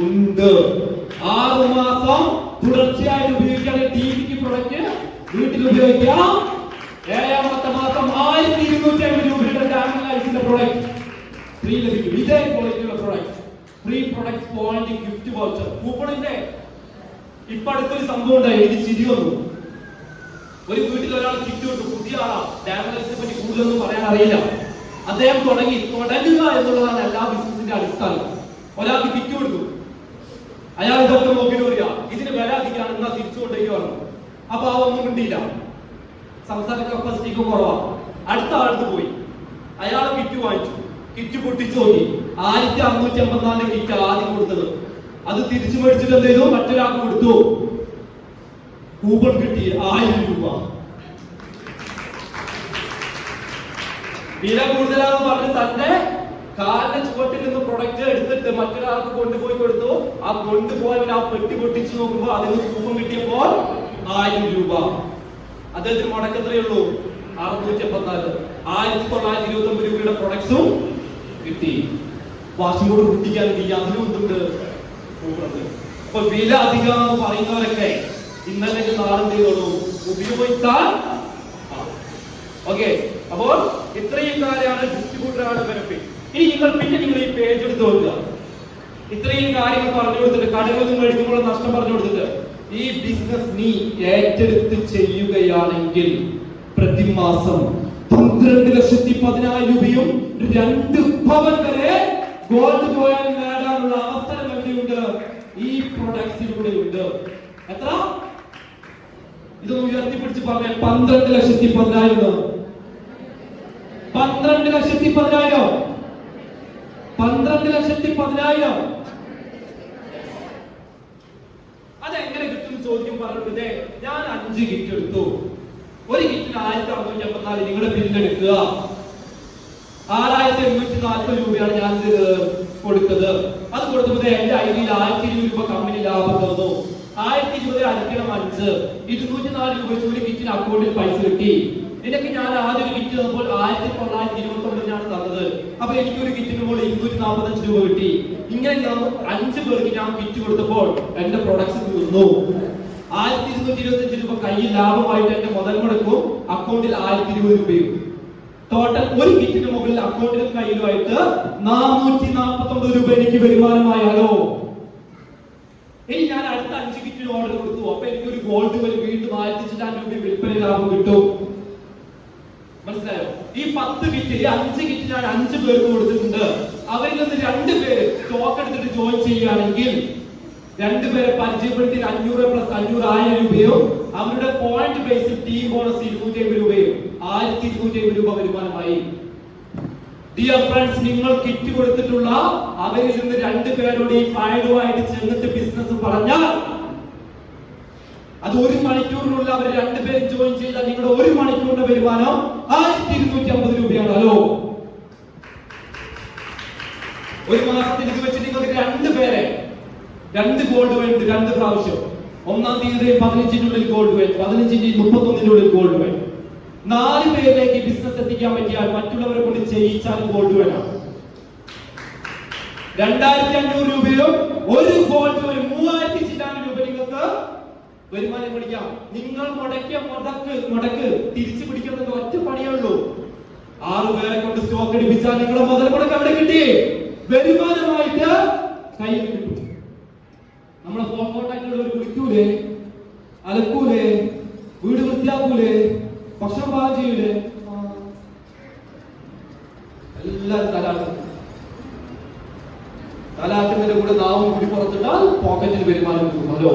ഉണ്ട്. 6 മാസം തുടർച്ചയായിട്ട് ഉപയോഗിക്കാൻ ടിവിക്ക് പ്രൊഡക്റ്റ് വീട്ടിൽ ഉപയോഗിക്കാം. 7ാമത്തെ മാസം 1250 രൂപയുടെ ഡാമലൈസിന്റെ പ്രൊഡക്റ്റ് ഫ്രീ ലഭിക്കും. ഇതേ ക്വാളിറ്റിയുള്ള product free product point gift voucher കൂപ്പണിന്റെ. ഇപ്പൊ അടുത്തൊരു സംഭവം ഉണ്ടായി, എനിക്ക് ചിരി വന്നു. ഒരു വീട്ടിൽ ഒരാൾ കിറ്റ് കൊടുത്തു, പുതിയ ആളാ, ഡാമലൈസിനെ പറ്റി കൂടുതലൊന്നും പറയാൻ അറിയില്ല. അദ്ദേഹം തുടങ്ങുക എന്നുള്ളതാണ് എല്ലാ ബിസിനസിന്റെ അടിസ്ഥാനം. ഒരാൾക്ക് കിറ്റ് കൊടുത്തു, അയാൾ ഇതൊക്കെ നോക്കിയിട്ട് പറയാ ഇതിന് വില അധികമാണ്, എന്നാ തിരിച്ചു കൊണ്ടേക്ക് പറഞ്ഞു. അപ്പൊ ആ ഒന്നും കിട്ടിയില്ല, സംസാര കപ്പാസിറ്റിക്ക് കുറവാ. അടുത്ത ആൾക്ക് പോയി, അയാൾ കിറ്റ് വാങ്ങിച്ചു, കിറ്റ് പൊട്ടിച്ചു നോക്കി, 1654 കിറ്റ് ആദ്യം കൊടുത്തത്. അത് തിരിച്ചു മേടിച്ചിട്ട് എന്ത് ചെയ്തു? മറ്റൊരാൾക്ക് കൊടുത്തു, കൂപ്പൺ കിട്ടി 1000 രൂപ. വില കൂടുതലാണെന്ന് പറഞ്ഞ് തന്റെ കാലിന്റെ ചുവട്ടിൽ നിന്ന് പ്രൊഡക്റ്റ് എടുത്തിട്ട് മറ്റൊരാൾക്ക് കൊണ്ടുപോയി കൊടുത്തു. ആ കൊണ്ടുപോയവൻ ആ പെട്ടി പൊട്ടിച്ചു നോക്കുമ്പോൾ അതിന് കൂപ്പൺ കിട്ടിയപ്പോൾ 1000 രൂപ. അദ്ദേഹത്തിന് മുടക്കത്രയേ ഉള്ളൂ 684. 1929 രൂപയുടെ പ്രൊഡക്ട്സും കിട്ടി. വാഷിംഗ് കൂടെ കുട്ടിക്കാൻ അതിനും എന്തുണ്ട്? അപ്പൊ വില അധികം പറയുന്നവരൊക്കെ ഇന്നലെ നാളെ ചെയ്തോളൂ, ഉപയോഗിച്ചാൽ. ഓക്കെ, അപ്പോൾ ഇത്രയും കാര്യമാണ് ഡിസ്ട്രിബ്യൂട്ടറാണ് ബെനിഫിറ്റ്. ഇനി നിങ്ങൾ ഈ പേജ് എടുത്ത് നോക്കുക. ഇത്രയും കാര്യങ്ങൾ പറഞ്ഞു കൊടുത്തിട്ട്, കടകളിൽ നിന്ന് മേടിക്കുമ്പോൾ നഷ്ടം പറഞ്ഞു കൊടുത്തിട്ട്, ഈ ബിസിനസ് നീ ഏറ്റെടുത്ത് ചെയ്യുകയാണെങ്കിൽ പ്രതിമാസം 12,10,000 രൂപയും 2 പവൻ വരെ ഗോൾഡ് കോയിൻ നേടാനുള്ള അവസരം എവിടെയുണ്ട്? ഈ പ്രൊഡക്ട്സിലൂടെയുണ്ട്. എത്ര? ഇതൊന്ന് ഉയർത്തിപ്പിടിച്ച് പറഞ്ഞാൽ 12,10,000. 12,10,000. 12,10,000. അതെങ്ങനെ കിട്ടും ചോദ്യം പറഞ്ഞത്? ഞാൻ 5 കിറ്റ് എടുത്തു, ഒരു കിറ്റിന് 1654 നിങ്ങളുടെ ബില്ലെടുക്കുക. 6840 രൂപയാണ് ഞാൻ കൊടുത്തത്. അത് കൊടുത്തത് എന്റെ ഐഡിയിൽ 1020 രൂപ കമ്പനി ലാഭം തന്നു. 1020 അടിക്കണം 5, 204 രൂപ ഒരു കിറ്റിന് അക്കൗണ്ടിൽ പൈസ കിട്ടി. നിനക്ക് ഞാൻ ആദ്യം ഒരു കിറ്റ് തന്നപ്പോൾ 1929 തന്നത്. അപ്പൊ എനിക്ക് ഒരു കിറ്റിന് മുകളിൽ 245 രൂപ കിട്ടി. ഇങ്ങനെ ഞാൻ 5 പേർക്ക് ഞാൻ കിറ്റ് കൊടുത്തപ്പോൾ എന്റെ പ്രൊഡക്ട്സ് തീർന്നു. 1225 രൂപ കയ്യിൽ ലാഭമായിട്ട് എന്റെ മുതൽ മുടക്കും അക്കൗണ്ടിൽ 1020 രൂപയും. ടോട്ടൽ ഒരു കിറ്റിന് മുകളിൽ അക്കൗണ്ടിലും കയ്യിലുമായിട്ട് 449 രൂപ എനിക്ക് വരുമാനമായാലോ? ഇനി ഞാൻ അടുത്ത 5 കിറ്റിന് ഓർഡർ കൊടുത്തു, അപ്പൊ എനിക്ക് ഒരു ഗോൾഡ് വരെ വീണ്ടും 1500 രൂപ വിൽപ്പന ലാഭം കിട്ടും. മനസ്സിലായോ? ഈ 10 കിറ്റ്, ഈ 5 കിറ്റ് ഞാൻ 5 പേർക്ക് കൊടുത്തിട്ടുണ്ട്. അവരിൽ നിന്ന് 2 പേര് സ്റ്റോക്ക് എടുത്തിട്ട് ജോയിൻ ചെയ്യുകയാണെങ്കിൽ 2 പേരെ പരിചയപ്പെടുത്തി 500 പ്ലസ് 500 1000 രൂപയും അവരുടെ പോയിന്റ് ബേസിൽ ടീം ബോണസ് 250 രൂപയും 1250 രൂപ വരുമാനമായി. ഡിയർ ഫ്രണ്ട്സ്, നിങ്ങൾ കിറ്റ് കൊടുത്തിട്ടുള്ള അവരിൽ നിന്ന് 2 പേരോട് ഈ ഫയലുമായിട്ട് ചെന്നിട്ട് ബിസിനസ് പറഞ്ഞാൽ അത് 1 മണിക്കൂറിനുള്ള അവർ 2 പേര് ജോയിൻ ചെയ്താൽ നിങ്ങളുടെ 1 മണിക്കൂറിന്റെ വരുമാനം 1250 രൂപയാണ്. ഹലോ, ഒരു മാസത്തിൽ ഇത് വെച്ച് നിങ്ങൾക്ക് 2 പേരെ 2 ഗോൾഡ് കോയിൻ 2 പ്രാവശ്യം, 1-ാം തീയതി 15-നുള്ളിൽ ഗോൾഡ് കോയിൻ, 15-ന്റെ 31-നുള്ളിൽ ഗോൾഡ് കോയിൻ, 4 പേരിലേക്ക് ബിസിനസ് എത്തിക്കാൻ പറ്റിയാൽ മറ്റുള്ളവരെ കൊണ്ട് ചെയ്യിച്ചാലും ഗോൾഡ് കോയിനാണ്. 2500 രൂപയും ഒരു ഗോൾഡ് കോയിൻ 3000 രൂപ നിങ്ങൾക്ക് വരുമാനം പിടിക്കാം. നിങ്ങൾ മുടക്കിയ മുടക്ക് തിരിച്ചു പിടിക്കുന്നത് ഒറ്റ പണിയേ ഉള്ളൂ. 6 പേരെ കൊണ്ട് സ്റ്റോക്ക് എടുപ്പിച്ചാൽ നിങ്ങളുടെ മുതൽ മുടക്ക് അവിടെ കിട്ടി, വരുമാനമായിട്ട് കയ്യിൽ കിട്ടും. നമ്മളെ ഫോൺ കോൺടാക്റ്റുള്ളവർ വിളിക്കൂലേ, അലക്കൂലേ, വീട് വൃത്തിയാക്കൂലേ, ഭക്ഷണം പാകം ചെയ്യൂലേ, എല്ലാരും തലാക്കുന്നതിന്റെ കൂടെ നാവും കൂടി പുറത്തിട്ടാൽ പോക്കറ്റിൽ വരുമാനം കിട്ടും. Hello,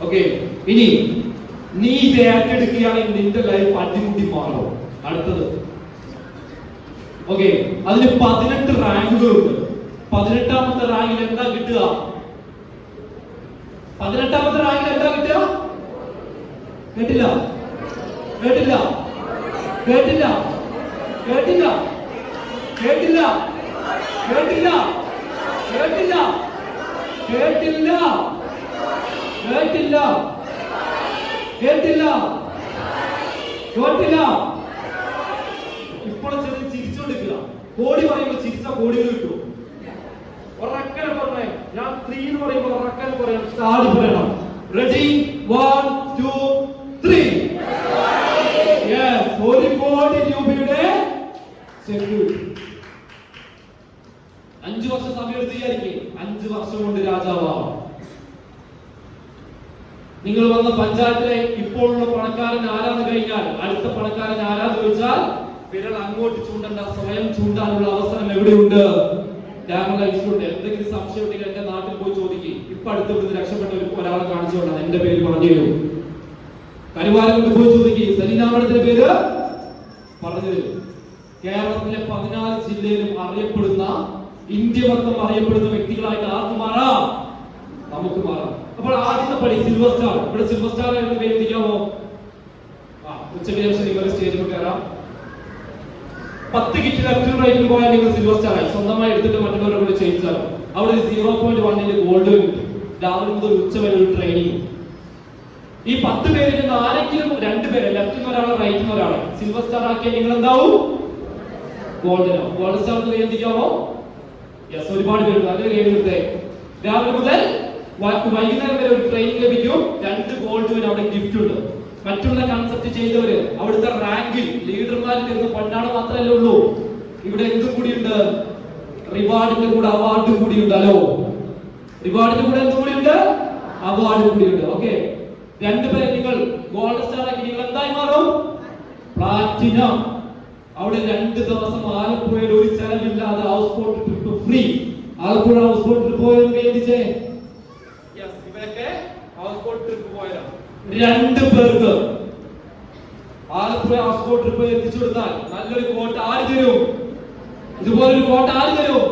okay. ഇനി നീ ഇത് ഏറ്റെടുക്കുകയാണെങ്കിൽ നിന്റെ ലൈഫ് അടിമുടി മാറും. അടുത്തത്, ഓക്കെ, അതിന് 18 റാങ്കുകളുണ്ട്. 18ാമത്തെ റാങ്കിൽ എന്താ കിട്ടുക? 18ാമത്തെ റാങ്കിൽ എന്താ കിട്ടുക? കേട്ടില്ല, കേട്ടില്ല, കേട്ടില്ല, കേട്ടില്ല, കേട്ടില്ല, കേട്ടില്ല, കേട്ടില്ല, കേട്ടില്ല, കേട്ടില്ല, കേട്ടില്ല, കേട്ടില്ല. ഇപ്പോൾ ചിരിച്ചോണ്ടിരിക്കുക. കോടി പറയുമ്പോൾ ചിരിച്ച കോടികൾ കിട്ടും. ഉറക്കനെ പറഞ്ഞേ, ഞാൻ 3 എന്ന് പറയുമ്പോൾ ഉറക്കനെ പറയാം, സ്റ്റാർട്ട് പറയണം. റെഡി, 1 2 3. യെസ്, 1 കോടി രൂപയുടെ സെക്യൂരിറ്റി. 5 വർഷം സമയം എടുത്ത് വിചാരിക്കും, 5 വർഷം കൊണ്ട് രാജാവാണ്. നിങ്ങൾ വന്ന പഞ്ചായത്തിലെ ഇപ്പോഴുള്ള പണക്കാരൻ ആരാന്ന് കഴിഞ്ഞാൽ അടുത്ത പണക്കാരൻ ആരാന്ന് ചോദിച്ചാൽ വിരൽ അങ്ങോട്ട് ചൂണ്ടണ്ട, സ്വയം ചൂണ്ടാനുള്ള അവസരം എവിടെയുണ്ട്? Camera institute. എന്തെങ്കിലും സംശയം ഉണ്ടെങ്കിൽ എന്റെ നാട്ടിൽ പോയി ചോദിക്കും. ഇപ്പൊ അടുത്ത് ഇവിടുന്ന് രക്ഷപ്പെട്ട ഒരാളെ കാണിച്ചുകൊണ്ടാണ് എന്റെ പേര് പറഞ്ഞു തരും. കരുവാരം കൊണ്ട് പോയി ചോദിക്കും, സലീനാമഠത്തിന്റെ പേര് പറഞ്ഞു തരും. കേരളത്തിലെ 14 ജില്ലയിലും അറിയപ്പെടുന്ന, ഇന്ത്യ മൊത്തം അറിയപ്പെടുന്ന വ്യക്തികളായിട്ട് ആർക്ക് മാറാം? നമുക്ക് മാറാം. അപ്പോൾ ആദ്യത്തെ പടി സിൽവർ സ്റ്റാർ. ഇവിടെ സിൽവർ സ്റ്റാർ എന്ന പേര് എത്തിക്കാമോ? ഉച്ചയ്ക്ക് ശേഷം നിങ്ങൾ സ്റ്റേജിൽ കയറാം. 10 കിറ്റ് ലെഫ്റ്റും റൈറ്റും പോയാൽ നിങ്ങൾ സിൽവർ സ്റ്റാർ ആയി. സ്വന്തമായി എടുത്തിട്ട് മറ്റുള്ളവരെ കൂടെ ചെയ്യിച്ചാലും അവിടെ 0.1 ഗോൾഡ് കിട്ടും. രാവിലെ മുതൽ ഉച്ച വരെ ഒരു ട്രെയിനിങ്. ഈ 10 പേരിൽ നിന്ന് ആരെങ്കിലും 2 പേരെ, ലെഫ്റ്റിന് ഒരാളെ റൈറ്റിന് ഒരാളെ സിൽവർ സ്റ്റാർ ആക്കിയാൽ നിങ്ങൾ എന്താവും? ഗോൾഡിനോ. ഗോൾഡ് സ്റ്റാർ എത്തിക്കാമോ? യെസ്, ഒരുപാട് പേരുണ്ട്. അതിൽ എഴുതത്തെ രാവിലെ മുതൽ വൈകുന്നേരം വരെ ഒരു ട്രെയിനിങ് ലഭിക്കും. 2 ഗോൾഡ് വരെ അവിടെ ഗിഫ്റ്റ് ഉണ്ട്. മറ്റുള്ള കൺസെപ്റ്റ് ചെയ്തവര് അവിടുത്തെ റാങ്കിൽ ലീഡർമാരിൽ നിന്ന് പണ്ടാണ് മാത്രമല്ലേ ഉള്ളൂ. ഇവിടെ എന്തും കൂടിയുണ്ട്? റിവാർഡിന്റെ കൂടെ അവാർഡും കൂടിയുണ്ട്. ഹലോ, റിവാർഡിന്റെ കൂടെ എന്തും കൂടിയുണ്ട്? അവാർഡും കൂടിയുണ്ട്. ഓക്കെ, 2 പേരെ നിങ്ങൾ ഗോൾഡ് സ്റ്റാർ ആക്കി നിങ്ങൾ എന്തായി മാറും? പ്ലാറ്റിനം. അവിടെ 2 ദിവസം ആലപ്പുഴയിൽ ഒരു ചെലവില്ലാതെ houseboat trip free. Alappuzha houseboat trip പോയെന്ന് കേൾപ്പിച്ചേ. യെസ്, ഇവരൊക്കെ ഹൗസ് ബോട്ട് ട്രിപ്പ് പോയതാണ്. 2 പേർക്ക് ആലപ്പുഴ ഹൗസ് ബോട്ട് ട്രിപ്പ് എത്തിച്ചു കൊടുത്താൽ നല്ലൊരു കോട്ട് ആര് തരും? ഇതുപോലൊരു കോട്ട് ആര് തരും?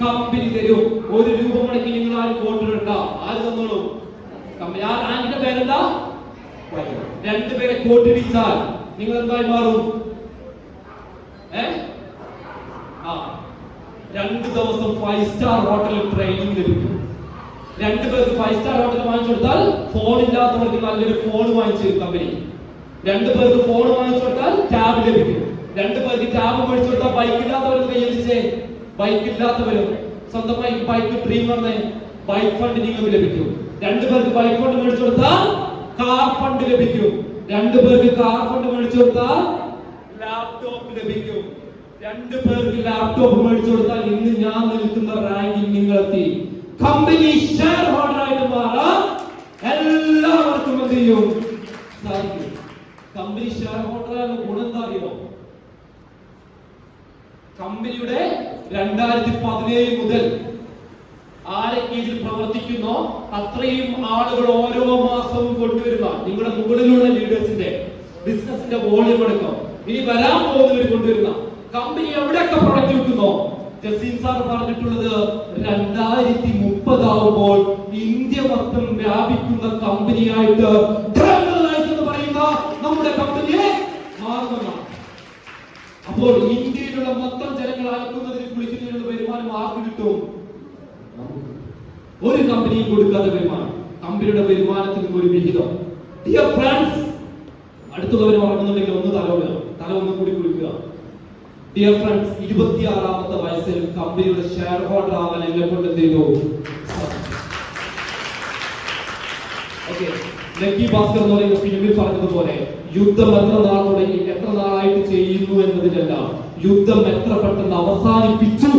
കമ്പനി തരും. 1 രൂപ മുടക്കി നിങ്ങൾ ആരും കോട്ട് ഇടണ്ട. ആര് തന്നോളൂ? കമ്പനി. ആ റാങ്കിന്റെ പേരെന്താ? 2 പേരെ കോട്ട് ഇടിച്ചാൽ നിങ്ങൾ എന്തായി മാറും? 2 ദിവസം 5 സ്റ്റാർ ഹോട്ടലിൽ ട്രെയിനിങ് ലഭിക്കും. 2 പേർക്ക് 5 സ്റ്റാർ ഹോട്ടൽ വാങ്ങിച്ചു കൊടുത്താൽ ഫോൺ ഇല്ലാത്തവർക്ക് നല്ലൊരു ഫോൺ വാങ്ങിച്ചു തരും കമ്പനി. 2 പേർക്ക് ഫോൺ വാങ്ങിച്ചു കൊടുത്താൽ ടാബ് ലഭിക്കും. 2 പേർക്ക് ടാബ് മേടിച്ചു കൊടുത്താൽ ബൈക്ക് ഇല്ലാത്തവർക്ക് കയ്യെത്തിച്ചേ. ബൈക്ക് ഇല്ലാത്തവരും സ്വന്തമായി ബൈക്ക് ഡ്രീം വന്ന് ബൈക്ക് ഫണ്ട് നിങ്ങൾക്ക് ലഭിക്കും. 2 പേർക്ക് ബൈക്ക് ഫണ്ട് മേടിച്ചു കൊടുത്താൽ കാർ ഫണ്ട് ലഭിക്കും. 2 പേർക്ക് കാർ ഫണ്ട് മേടിച്ചു കൊടുത്താൽ ലാപ്ടോപ്പ് ലഭിക്കും. 2 പേർക്ക് ലാപ്ടോപ്പ് മേടിച്ചു കൊടുത്താൽ ഇന്ന് ഞാൻ നിൽക്കുന്ന റാങ്കിൽ നിങ്ങൾ എത്തി. കമ്പനി ഷെയർ ഹോൾഡർ ആയിട്ട് മാറാൻ എല്ലാവർക്കും എന്ത് ചെയ്യും? സാധിക്കും. കമ്പനി ഷെയർ ഹോൾഡർ ആയ ഗുണം എന്താ അറിയോ? കമ്പനിയുടെ 2017 മുതൽ ആരൊക്കെ ഇതിൽ പ്രവർത്തിക്കുന്നോ അത്രയും ആളുകൾ ഓരോ മാസവും കൊണ്ടുവരുന്ന നിങ്ങളുടെ മുകളിലുള്ള ലീഡേഴ്സിന്റെ ബിസിനസിന്റെ വോളിയം എടുക്കും. ഇനി വരാൻ പോകുന്നവർ കൊണ്ടുവരുന്ന കമ്പനി എവിടെയൊക്കെ പ്രൊഡക്റ്റ് വിൽക്കുന്നോ, ജസീം സാർ പറഞ്ഞിട്ടുള്ളത് 2030 ആവുമ്പോൾ ഇന്ത്യ മൊത്തം വ്യാപിക്കുന്ന കമ്പനിയായിട്ട് എന്ന് പറയുന്ന നമ്മുടെ കമ്പനിയെ മാറുന്നതാണ്. അപ്പോൾ ഇന്ത്യയിലുള്ള മൊത്തം ജനങ്ങൾ അലക്കുന്നതിന് കുളിക്കുന്നതിനുള്ള വരുമാനം ആർക്ക് കിട്ടും? ഒരു കമ്പനിയും കൊടുക്കാത്ത വരുമാനം. കമ്പനിയുടെ വരുമാനത്തിന് ഒരു വിഹിതം. ഡിയർ ഫ്രണ്ട്സ്, അടുത്തുള്ളവർ ഉറങ്ങുന്നുണ്ടെങ്കിൽ ഒന്ന് തല ഒന്നും കൂടി കുളിക്കുക. ഡിയർ ഫ്രണ്ട്സ്, 26ാമത്തെ വയസ്സിൽ കമ്പനിയുടെ ഷെയർ ഹോൾഡർ ആവാൻ എന്നെ കൊണ്ട് എന്ത് ചെയ്തു? ലക്കി ഭാസ്കർ എന്ന് പറയുന്ന ഫിലിമിൽ പറഞ്ഞതുപോലെ യുദ്ധം എത്ര നാൾ തുടങ്ങി എത്ര നാളായിട്ട് ചെയ്യുന്നു എന്നതിലല്ല, യുദ്ധം എത്ര പെട്ടെന്ന് അവസാനിപ്പിച്ചു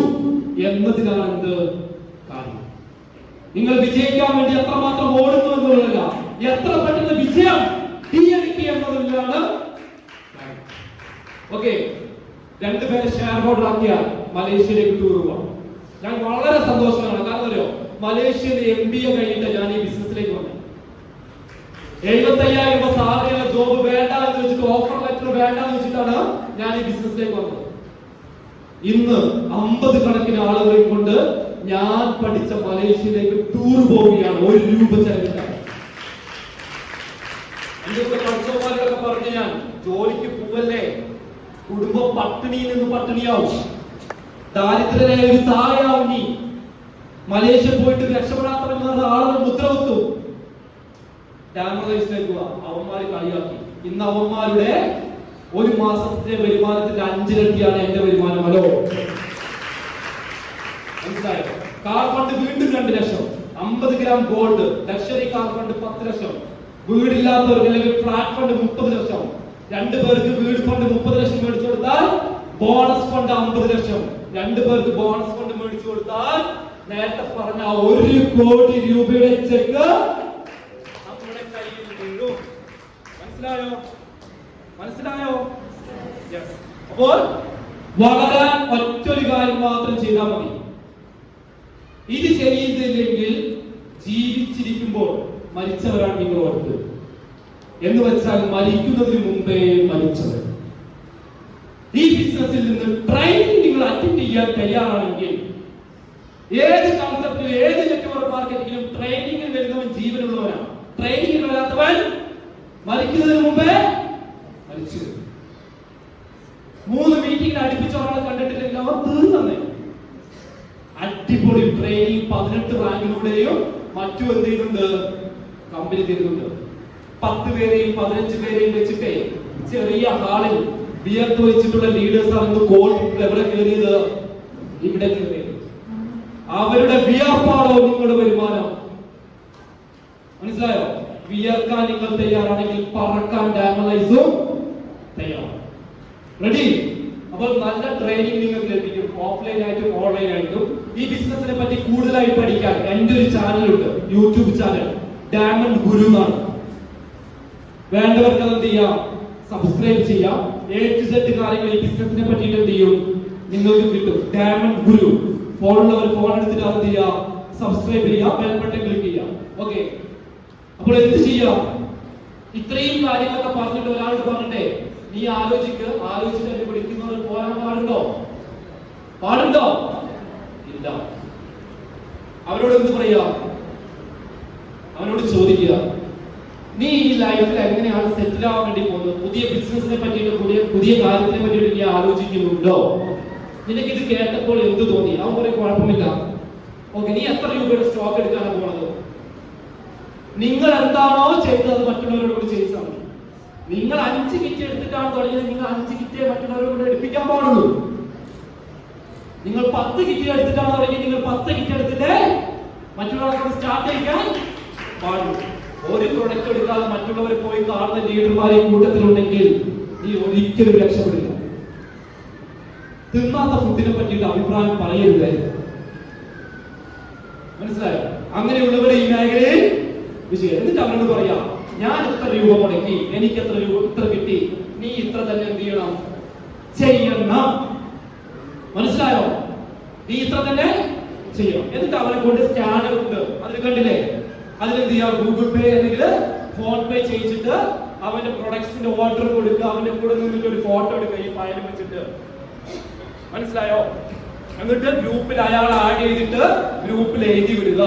എന്നതിലാണ് എന്ത് കാര്യം. നിങ്ങൾ വിജയിക്കാൻ വേണ്ടി എത്രമാത്രം ഓടുന്നു എന്നുള്ളതല്ല, എത്ര പെട്ടെന്ന് വിജയം കീഴടക്കി എന്നതിലാണ്. ഓക്കെ, രണ്ടുപേരെ ഷെയർ ഹോൾഡർ ആക്കിയാൽ മലേഷ്യയിലേക്ക് ടൂർ പോവാം. ഞാൻ വളരെ സന്തോഷമാണ്. കാരണം അറിയോ, മലേഷ്യയിൽ MBA കഴിഞ്ഞിട്ട് ഞാൻ ഈ ബിസിനസ്സിലേക്ക് വന്നത്. 75,000 രൂപ സാലറിയുള്ള ജോബ് വേണ്ട എന്ന് വെച്ചിട്ട്, ഓഫർ ലെറ്റർ വേണ്ട എന്ന് വെച്ചിട്ടാണ് ഞാൻ ഈ ബിസിനസ്സിലേക്ക് വന്നത്. ഇന്ന് 50 കണക്കിന് ആളുകളെ കൊണ്ട് ഞാൻ പഠിച്ച മലേഷ്യയിലേക്ക് ടൂർ പോവുകയാണ്, 1 രൂപ ചെലവില്ല. എന്റെ പഠിച്ചവന്മാരോടൊക്കെ പറഞ്ഞു, ഞാൻ ജോലിക്ക് പോവല്ലേ, കുടുംബം പട്ടിണിയിൽ നിന്ന് പട്ടിണിയാവും, ദാരിദ്ര്യരായ ഒരു താഴെയാവും. നീ മലേഷ്യ പോയിട്ട് രക്ഷപ്പെടാത്തവൻ ആളുകൾ മുദ്രവെത്തു ഡാമറൈസിലേക്ക് അവന്മാര് കളിയാക്കി. ഇന്ന് അവന്മാരുടെ ഒരു മാസത്തെ വരുമാനത്തിന്റെ 5 ഇരട്ടിയാണ് എന്റെ വരുമാനം. ഹലോ, മനസ്സിലായോ? കാർ ഫണ്ട് വീണ്ടും 2 ലക്ഷം, 50 gram gold, luxury car fund 10 ലക്ഷം, വീടില്ലാത്തവർക്ക് അല്ലെങ്കിൽ ഫ്ലാറ്റ് ഫണ്ട് 30 ലക്ഷം, 2 പേർക്ക് വീട് ഫണ്ട് 30 ലക്ഷം മേടിച്ചു കൊടുത്താൽ ബോണസ് ഫണ്ട് 50 ലക്ഷം, 2 പേർക്ക് ബോണസ് ഫണ്ട് മേടിച്ചു കൊടുത്താൽ നേരത്തെ പറഞ്ഞ 1 കോടി രൂപയുടെ ചെക്ക് നമ്മുടെ കയ്യിൽ വീഴും. മനസ്സിലായോ? മനസ്സിലായോ? അപ്പോൾ വളരാൻ ഒറ്റൊരു കാര്യം മാത്രം ചെയ്താൽ മതി. ഇത് ചെയ്യുന്നില്ലെങ്കിൽ ജീവിച്ചിരിക്കുമ്പോൾ മരിച്ചവരാണ് നിങ്ങൾ ഓർത്ത്. എന്ന് വെച്ചാൽ മരിക്കുന്നതിന് മുമ്പേ മരിച്ചവർ. ഈ ബിസിനസ്സിൽ നിന്ന് ട്രെയിനിങ് നിങ്ങൾ അറ്റൻഡ് ചെയ്യാൻ തയ്യാറാണെങ്കിൽ, ഏത് കൺസെപ്റ്റിലും ഏത് നെറ്റ്വർക്ക് മാർക്കറ്റിംഗിലും ട്രെയിനിങ്ങിൽ വരുന്നവൻ ജീവനുള്ളവനാണ്. ട്രെയിനിങ്ങിൽ വരാത്തവൻ മരിക്കുന്നതിന് മുമ്പേ മരിച്ചു. 3 മീറ്റിംഗിൽ അടുപ്പിച്ച ഒരാളെ കണ്ടിട്ടില്ലെങ്കിൽ അവർ തീർന്നേ. അടിപൊളി ട്രെയിനിങ് 18 റാങ്കിലൂടെയും മറ്റും എന്ത് ചെയ്യുന്നുണ്ട്, കമ്പനി തരുന്നുണ്ട്. 10 പേരെയും 15 പേരെയും വെച്ചിട്ടേ ചെറിയ ഹാളിൽ വിയർത്ത് വെച്ചിട്ടുള്ള ലീഡേഴ്സ് ആണ് കോൾ എവിടെ കയറിയത്, ഇവിടെ കയറിയത്. അവരുടെ വിയർപ്പാണോ നിങ്ങളുടെ വരുമാനം? മനസ്സിലായോ? വിയർക്കാൻ നിങ്ങൾ തയ്യാറാണെങ്കിൽ പറക്കാൻ ഡാമലൈസും തയ്യാറാണ്. റെഡി? അപ്പോൾ നല്ല ട്രെയിനിങ് നിങ്ങൾക്ക് ലഭിക്കും, ഓഫ്ലൈൻ ആയിട്ടും ഓൺലൈൻ ആയിട്ടും. ഈ ബിസിനസിനെ പറ്റി കൂടുതലായി പഠിക്കാൻ എന്റെ ഒരു ചാനലുണ്ട്, യൂട്യൂബ് ചാനൽ, ഡയമണ്ട് ഗുരു എന്നാണ്. വേണ്ടവർക്ക് അത് എന്ത് ചെയ്യാം, സബ്സ്ക്രൈബ് ചെയ്യാം. A to Z കാര്യങ്ങൾ ഈ ബിസിനസിനെ പറ്റിയിട്ട് എന്ത് ചെയ്യും, നിങ്ങൾക്ക് കിട്ടും. ഡയമണ്ട് ഗുരു ഫോണുള്ളവർ ഫോൺ എടുത്തിട്ട് അത് ചെയ്യാം, സബ്സ്ക്രൈബ് ചെയ്യാം, ബെൽ ബട്ടൺ ക്ലിക്ക് ചെയ്യാം. ഓക്കെ, അപ്പോൾ എന്ത് ചെയ്യാം? ഇത്രയും കാര്യങ്ങളൊക്കെ പറഞ്ഞിട്ട് ഒരാളോട് പറഞ്ഞിട്ടേ നീ ആലോചിച്ചിട്ട് എന്നെ വിളിക്കുന്നവർ പോരാൻ പാടുണ്ടോ? പാടുണ്ടോ? ഇല്ല. അവരോട് എന്ത് പറയാ? അവനോട് ചോദിക്കുക, നീ ഈ ലൈഫിൽ എങ്ങനെയാണ് സെറ്റിൽ ആവാൻ വേണ്ടി പോകുന്നത്? പുതിയ ബിസിനസിനെ പറ്റിയിട്ട്, പുതിയ കാര്യത്തിനെ പറ്റിയിട്ട് നീ ആലോചിക്കുന്നുണ്ടോ? നിനക്ക് ഇത് കേട്ടപ്പോൾ എന്ത് തോന്നി? അവൻ പറയും കുഴപ്പമില്ല. ഓക്കെ, നീ എത്ര രൂപയുടെ സ്റ്റോക്ക് എടുക്കാനാണ് പോണത്? നിങ്ങൾ എന്താണോ ചെയ്തത് മറ്റുള്ളവരോട് ചെയ്യിച്ചാൽ മതി. നിങ്ങൾ 5 കിറ്റ് എടുത്തിട്ടാണ് തുടങ്ങിയത്, നിങ്ങൾ 5 കിറ്റേ മറ്റുള്ളവരോട് എടുപ്പിക്കാൻ പാടുള്ളൂ. നിങ്ങൾ 10 കിറ്റ് എടുത്തിട്ടാണ് തുടങ്ങിയത്, നിങ്ങൾ 10 കിറ്റ് എടുത്തിട്ട് മറ്റുള്ളവരോട് സ്റ്റാർട്ട് ചെയ്യാൻ പാടുള്ളൂ. ഒരു പ്രൊഡക്റ്റ് എടുക്കാതെ മറ്റുള്ളവരെ പോയി കാണുന്ന ലീഡർമാരെ കൂട്ടത്തിലുണ്ടെങ്കിൽ നീ ഒരിക്കലും രക്ഷപ്പെടില്ല. തിന്നാത്ത ഫുഡിനെ പറ്റിയിട്ട് അഭിപ്രായം പറയരുത്. മനസ്സിലായോ? അങ്ങനെയുള്ളവരെ ഈ മേഖലയിൽ വിജയം. എന്നിട്ട് അവരോട് പറയാം, ഞാൻ എത്ര രൂപ മുടക്കി, എനിക്ക് എത്ര രൂപ ഇത്ര കിട്ടി, നീ ഇത്ര തന്നെ എന്ത് ചെയ്യണം, ചെയ്യണം. മനസ്സിലായോ? നീ ഇത്ര തന്നെ ചെയ്യണം. എന്നിട്ട് അവരെ കൊണ്ട് സ്കാനർ ഉണ്ട്, അതിൽ കണ്ടില്ലേ, അതിലെന്ത് ചെയ്യാം, ഗൂഗിൾ പേ അല്ലെങ്കിൽ ഫോൺ പേ ചെയ്യിച്ചിട്ട് അവന്റെ പ്രൊഡക്ട്സിന്റെ ഓർഡർ കൊടുക്കുക, അവന്റെ കൂടെ നിന്നിട്ട് ഒരു ഫോട്ടോ എടുക്കുക ഈ ഫയൽ വെച്ചിട്ട്. മനസ്സിലായോ? എന്നിട്ട് ഗ്രൂപ്പിൽ അയാൾ ആഡ് ചെയ്തിട്ട് ഗ്രൂപ്പിൽ എഴുതി വിടുക,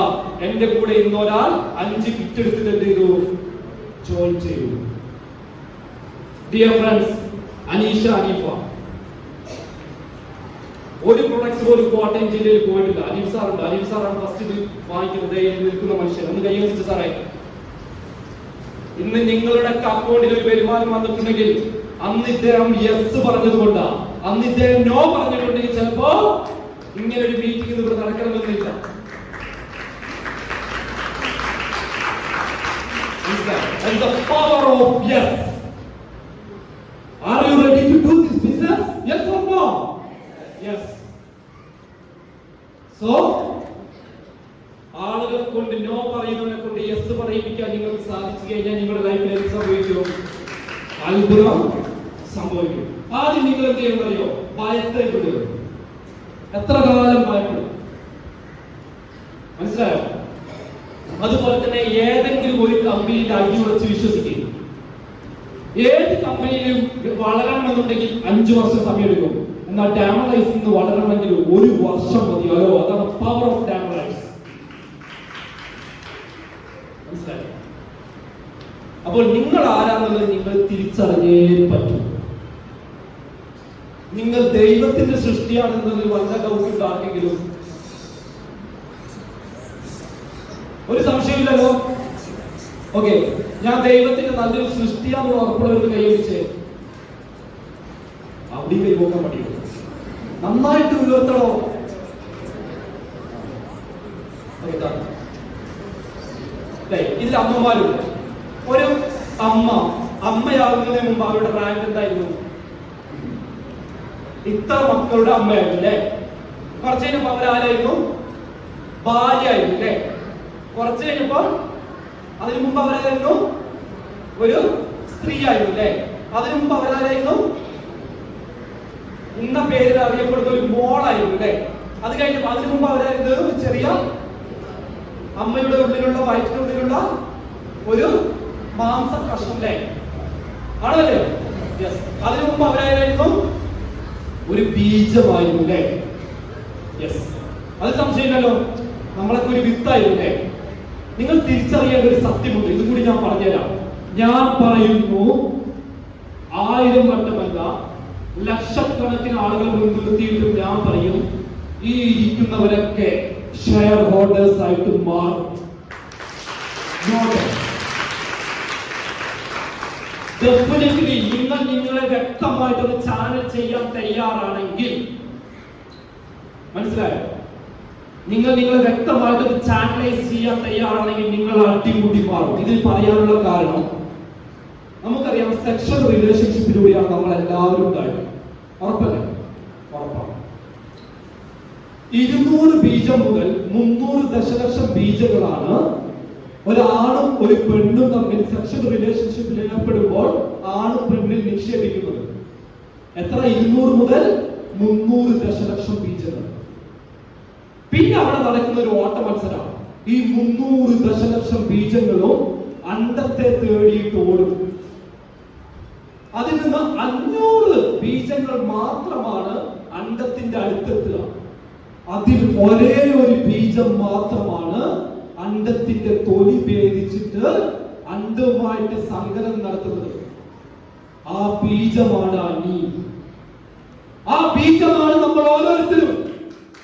എന്റെ കൂടെ ഇന്ന് ഒരാൾ 5 കിറ്റ് എടുത്തിട്ട് എന്ത് ചെയ്തു, ജോയിൻ ചെയ്തു. ഡിയർ ഫ്രണ്ട്സ്, അനീഷ, അനീഫ ഒരു പ്രൊഡക്ട്സ് പോലും കോട്ടയം ജില്ലയിൽ പോയിട്ടില്ല. അനീഫ് സാറുണ്ട്, അനീഫ് സാറാണ് ഫസ്റ്റ് ഇത് വാങ്ങിക്കുന്നത്, നിൽക്കുന്ന മനുഷ്യൻ. ഒന്ന് കൈവരിച്ചു സാറേ. ഇന്ന് നിങ്ങളുടെ അക്കൗണ്ടിൽ ഒരു വരുമാനം വന്നിട്ടുണ്ടെങ്കിൽ അന്ന് ഇദ്ദേഹം യെസ് പറഞ്ഞത് കൊണ്ടാണ്. അന്ന് ഇദ്ദേഹം നോ പറഞ്ഞിട്ടുണ്ടെങ്കിൽ ചിലപ്പോ ഇങ്ങനെ ഒരു മീറ്റിംഗ് ഇവിടെ നടക്കണമെന്നില്ല. That is the power of yes. Are you ready to do this business? Yes or no? Yes. So, ആളുകളെ കൊണ്ട് നോ പറയുന്നവനെ കൊണ്ട് യെസ് പറയിപ്പിക്കാൻ നിങ്ങൾക്ക് സാധിച്ചു കഴിഞ്ഞാൽ നിങ്ങളുടെ ലൈഫിൽ എന്ത് സംഭവിക്കും? അത്ഭുതം സംഭവിക്കും. ആദ്യം നിങ്ങൾ എന്ത് ചെയ്യും അറിയോ? ഭയത്തെ വിടുക. എത്ര കാലം ഭയപ്പെടും? മനസ്സിലായോ? അതുപോലെ തന്നെ ഏതെങ്കിലും ഒരു കമ്പനിയിൽ അടിയുറച്ച് വിശ്വസിക്കുക. ഏത് കമ്പനിയിലും വളരണമെന്നുണ്ടെങ്കിൽ 5 വർഷം സമയമെടുക്കും. എന്നാൽ ഡാമലൈസിൽ നിന്ന് വളരണമെങ്കിൽ 1 വർഷം മതിയാലോ. അതാണ് പവർ ഓഫ് ഡാമലൈസ്. മനസ്സിലായോ? അപ്പോൾ നിങ്ങൾ ആരാന്നുള്ളത് നിങ്ങൾ തിരിച്ചറിഞ്ഞേ പറ്റും. നിങ്ങൾ ദൈവത്തിന്റെ സൃഷ്ടിയാണെന്നതിൽ വല്ല ഡൗട്ട് ആർക്കെങ്കിലും? ഒരു സംശയമില്ലല്ലോ. ഓക്കെ, ഞാൻ ദൈവത്തിന്റെ നല്ലൊരു സൃഷ്ടിയാണെന്ന് ഉറപ്പുള്ളവർക്ക് കൈവരിച്ച് അവിടെ കൈപോക്കാൻ പഠിക്കും. നന്നായിട്ട് ഉയർത്തണോ? ഇതിൽ അമ്മമാരുണ്ട്. ഒരു അമ്മയാകുന്നതിന് മുമ്പ് അവരുടെ റാങ്ക് എന്തായിരുന്നു? ഇത്ര മക്കളുടെ അമ്മയായിരുന്നു അല്ലേ? കുറച്ച് കഴിഞ്ഞപ്പോൾ അവരാരായിരുന്നു? ഭാര്യയായിരുന്നു അല്ലേ? കുറച്ച് കഴിഞ്ഞപ്പോൾ അതിനു മുമ്പ് അവരായിരുന്നു? ഒരു സ്ത്രീ ആയിരുന്നു അല്ലേ? അതിനു മുമ്പ് അവരായിരുന്നു? ഇന്ന പേരിൽ അറിയപ്പെടുന്ന ഒരു മോളായിരുന്നു അല്ലേ? അത് കഴിഞ്ഞപ്പോൾ അതിനു മുമ്പ് അവരായിരുന്നു ചെറിയ അമ്മയുടെ ഉള്ളിലുള്ള വയറ്റിനുള്ളിലുള്ള ഒരു മാംസ കഷ്ണം അല്ലേ? ആണല്ലേ? യെസ്. അതിനു മുമ്പ് അവരായിരുന്നു ഒരു ബീജമായിരുന്നു അല്ലേ? യെസ്. അത് സംശയമില്ലല്ലോ. നമ്മളൊക്കെ ഒരു വിത്തായിരുന്നു അല്ലേ? നിങ്ങൾ തിരിച്ചറിയേണ്ട ഒരു സത്യമുണ്ട്. ഇതും കൂടി ഞാൻ പറഞ്ഞുതരാം. ഞാൻ പറയുന്നു 1000 വട്ടമല്ല, ലക്ഷക്കണക്കിന് ആളുകൾ മുൻനിർത്തിയിട്ടും ഞാൻ പറയും, ഈ ഇരിക്കുന്നവരൊക്കെ ഷെയർ ഹോൾഡേഴ്സ് ആയിട്ട് മാറും. ഡെഫിനറ്റ്ലി നിങ്ങൾ നിങ്ങളെ വ്യക്തമായിട്ടൊന്ന് ചാനൽ ചെയ്യാൻ തയ്യാറാണെങ്കിൽ, മനസ്സിലായോ? നിങ്ങൾ നിങ്ങളെ വ്യക്തമായിട്ട് ചാനലൈസ് ചെയ്യാൻ തയ്യാറാണെങ്കിൽ നിങ്ങൾ അടിമുടി മാറും. ഇതിൽ പറയാനുള്ള കാരണം നമുക്കറിയാം, സെക്ഷൽ റിലേഷൻഷിപ്പിലൂടെയാണ് നമ്മൾ എല്ലാവരും ഉണ്ടായത്. ഉറപ്പല്ലേ? ഉറപ്പാണ്. 200 ബീജം മുതൽ 300 ദശലക്ഷം ബീജങ്ങളാണ് ഒരാണും ഒരു പെണ്ണും തമ്മിൽ സെക്ഷൽ റിലേഷൻഷിപ്പിൽ ഏർപ്പെടുമ്പോൾ ആണും പെണ്ണിൽ നിക്ഷേപിക്കുന്നത്. എത്ര? 200 മുതൽ 300 ദശലക്ഷം ബീജങ്ങൾ. പിന്നെ അവിടെ നടക്കുന്ന ഒരു ഓട്ട മത്സരമാണ്. ഈ 300 ദശലക്ഷം ബീജങ്ങളും അണ്ടത്തെ തേടിയിട്ട് ഓടും. അതിൽ നിന്ന് 500 ബീജങ്ങൾ മാത്രമാണ് അണ്ടത്തിന്റെ അടുത്തെത്തുക. അതിൽ ഒരേ ഒരു ബീജം മാത്രമാണ് അണ്ടത്തിന്റെ തൊലി ഭേദിച്ചിട്ട് അണ്ടവുമായിട്ട് സങ്കലനം നടത്തുന്നത്. ആ ബീജമാണ് നീ. ആ ബീജമാണ് നമ്മൾ ഓരോരുത്തരും,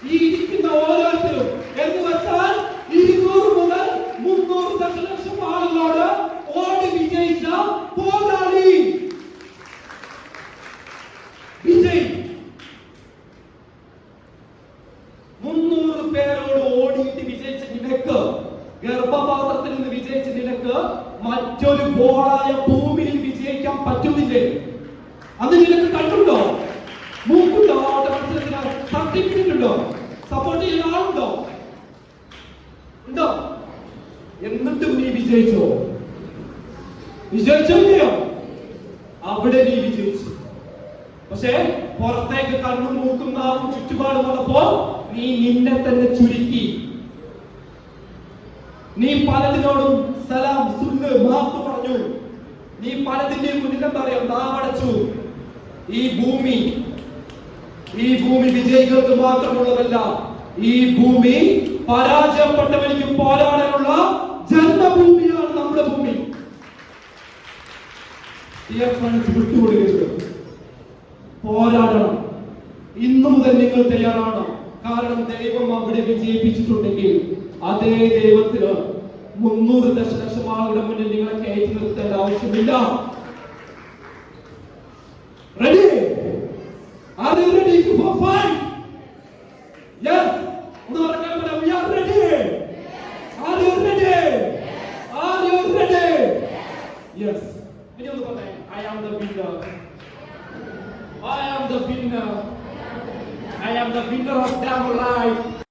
ഈ ഇരിക്കുന്ന ഓരോരുത്തരും. എന്ന് വെച്ചാൽ 200 മുതൽ 300 ദശലക്ഷം ആളുകളോട് ഓടി വിജയിച്ച പോരാളി വിജയ്. 300 പേരോട് ഓടിയിട്ട് വിജയിച്ച നിനക്ക്, ഗർഭപാത്രത്തിൽ നിന്ന് വിജയിച്ച നിനക്ക് മറ്റൊരു ബോളായ ഭൂമിയിൽ വിജയിക്കാൻ പറ്റുന്നില്ലേ? അത് നിനക്ക് കണ്ടുണ്ടോ? മൂക്കുണ്ടോ? സർട്ടിഫിക്കറ്റ് ഉണ്ടോ? സപ്പോർട്ട് ചെയ്യുന്ന ആളുണ്ടോ? ഉണ്ടോ? എന്നിട്ടും നീ വിജയിച്ചോ? വിജയിച്ചോ ഇല്ലയോ? അവിടെ നീ വിജയിച്ചു. പക്ഷേ പുറത്തേക്ക് കണ്ണും മൂക്കും നാവും ചുറ്റുപാടും വന്നപ്പോ നീ നിന്നെ തന്നെ ചുരുക്കി. നീ പലതിനോടും സലാം സുല്ല് മാപ്പ് പറഞ്ഞു. നീ പലതിന്റെ മുന്നിൽ എന്താ പറയാ? നാവടച്ചു. ഈ ഭൂമി വിജയികൾക്ക് മാത്രമുള്ളതല്ല. ഈ ഭൂമി പരാജയപ്പെട്ടവർക്ക് പോരാടാനുള്ള ജന്മഭൂമിയാണ് നമ്മുടെ ഭൂമി. വിട്ടുകൊടുക്കരുത്. പോരാടണം. ഇന്നു മുതൽ നിങ്ങൾ തയ്യാറാണ്. കാരണം ദൈവം അവിടെ വിജയിപ്പിച്ചിട്ടുണ്ടെങ്കിൽ അതേ ദൈവത്തിന് 300 ദശലക്ഷം ആളുകളുടെ മുന്നിൽ നിങ്ങളെ കയറ്റി നിർത്തേണ്ട ആവശ്യമില്ല. Ready? Are you ready for fight? Yes. We are ready. Are you ready? Are you ready? the winner. I am the winner of Damn Right.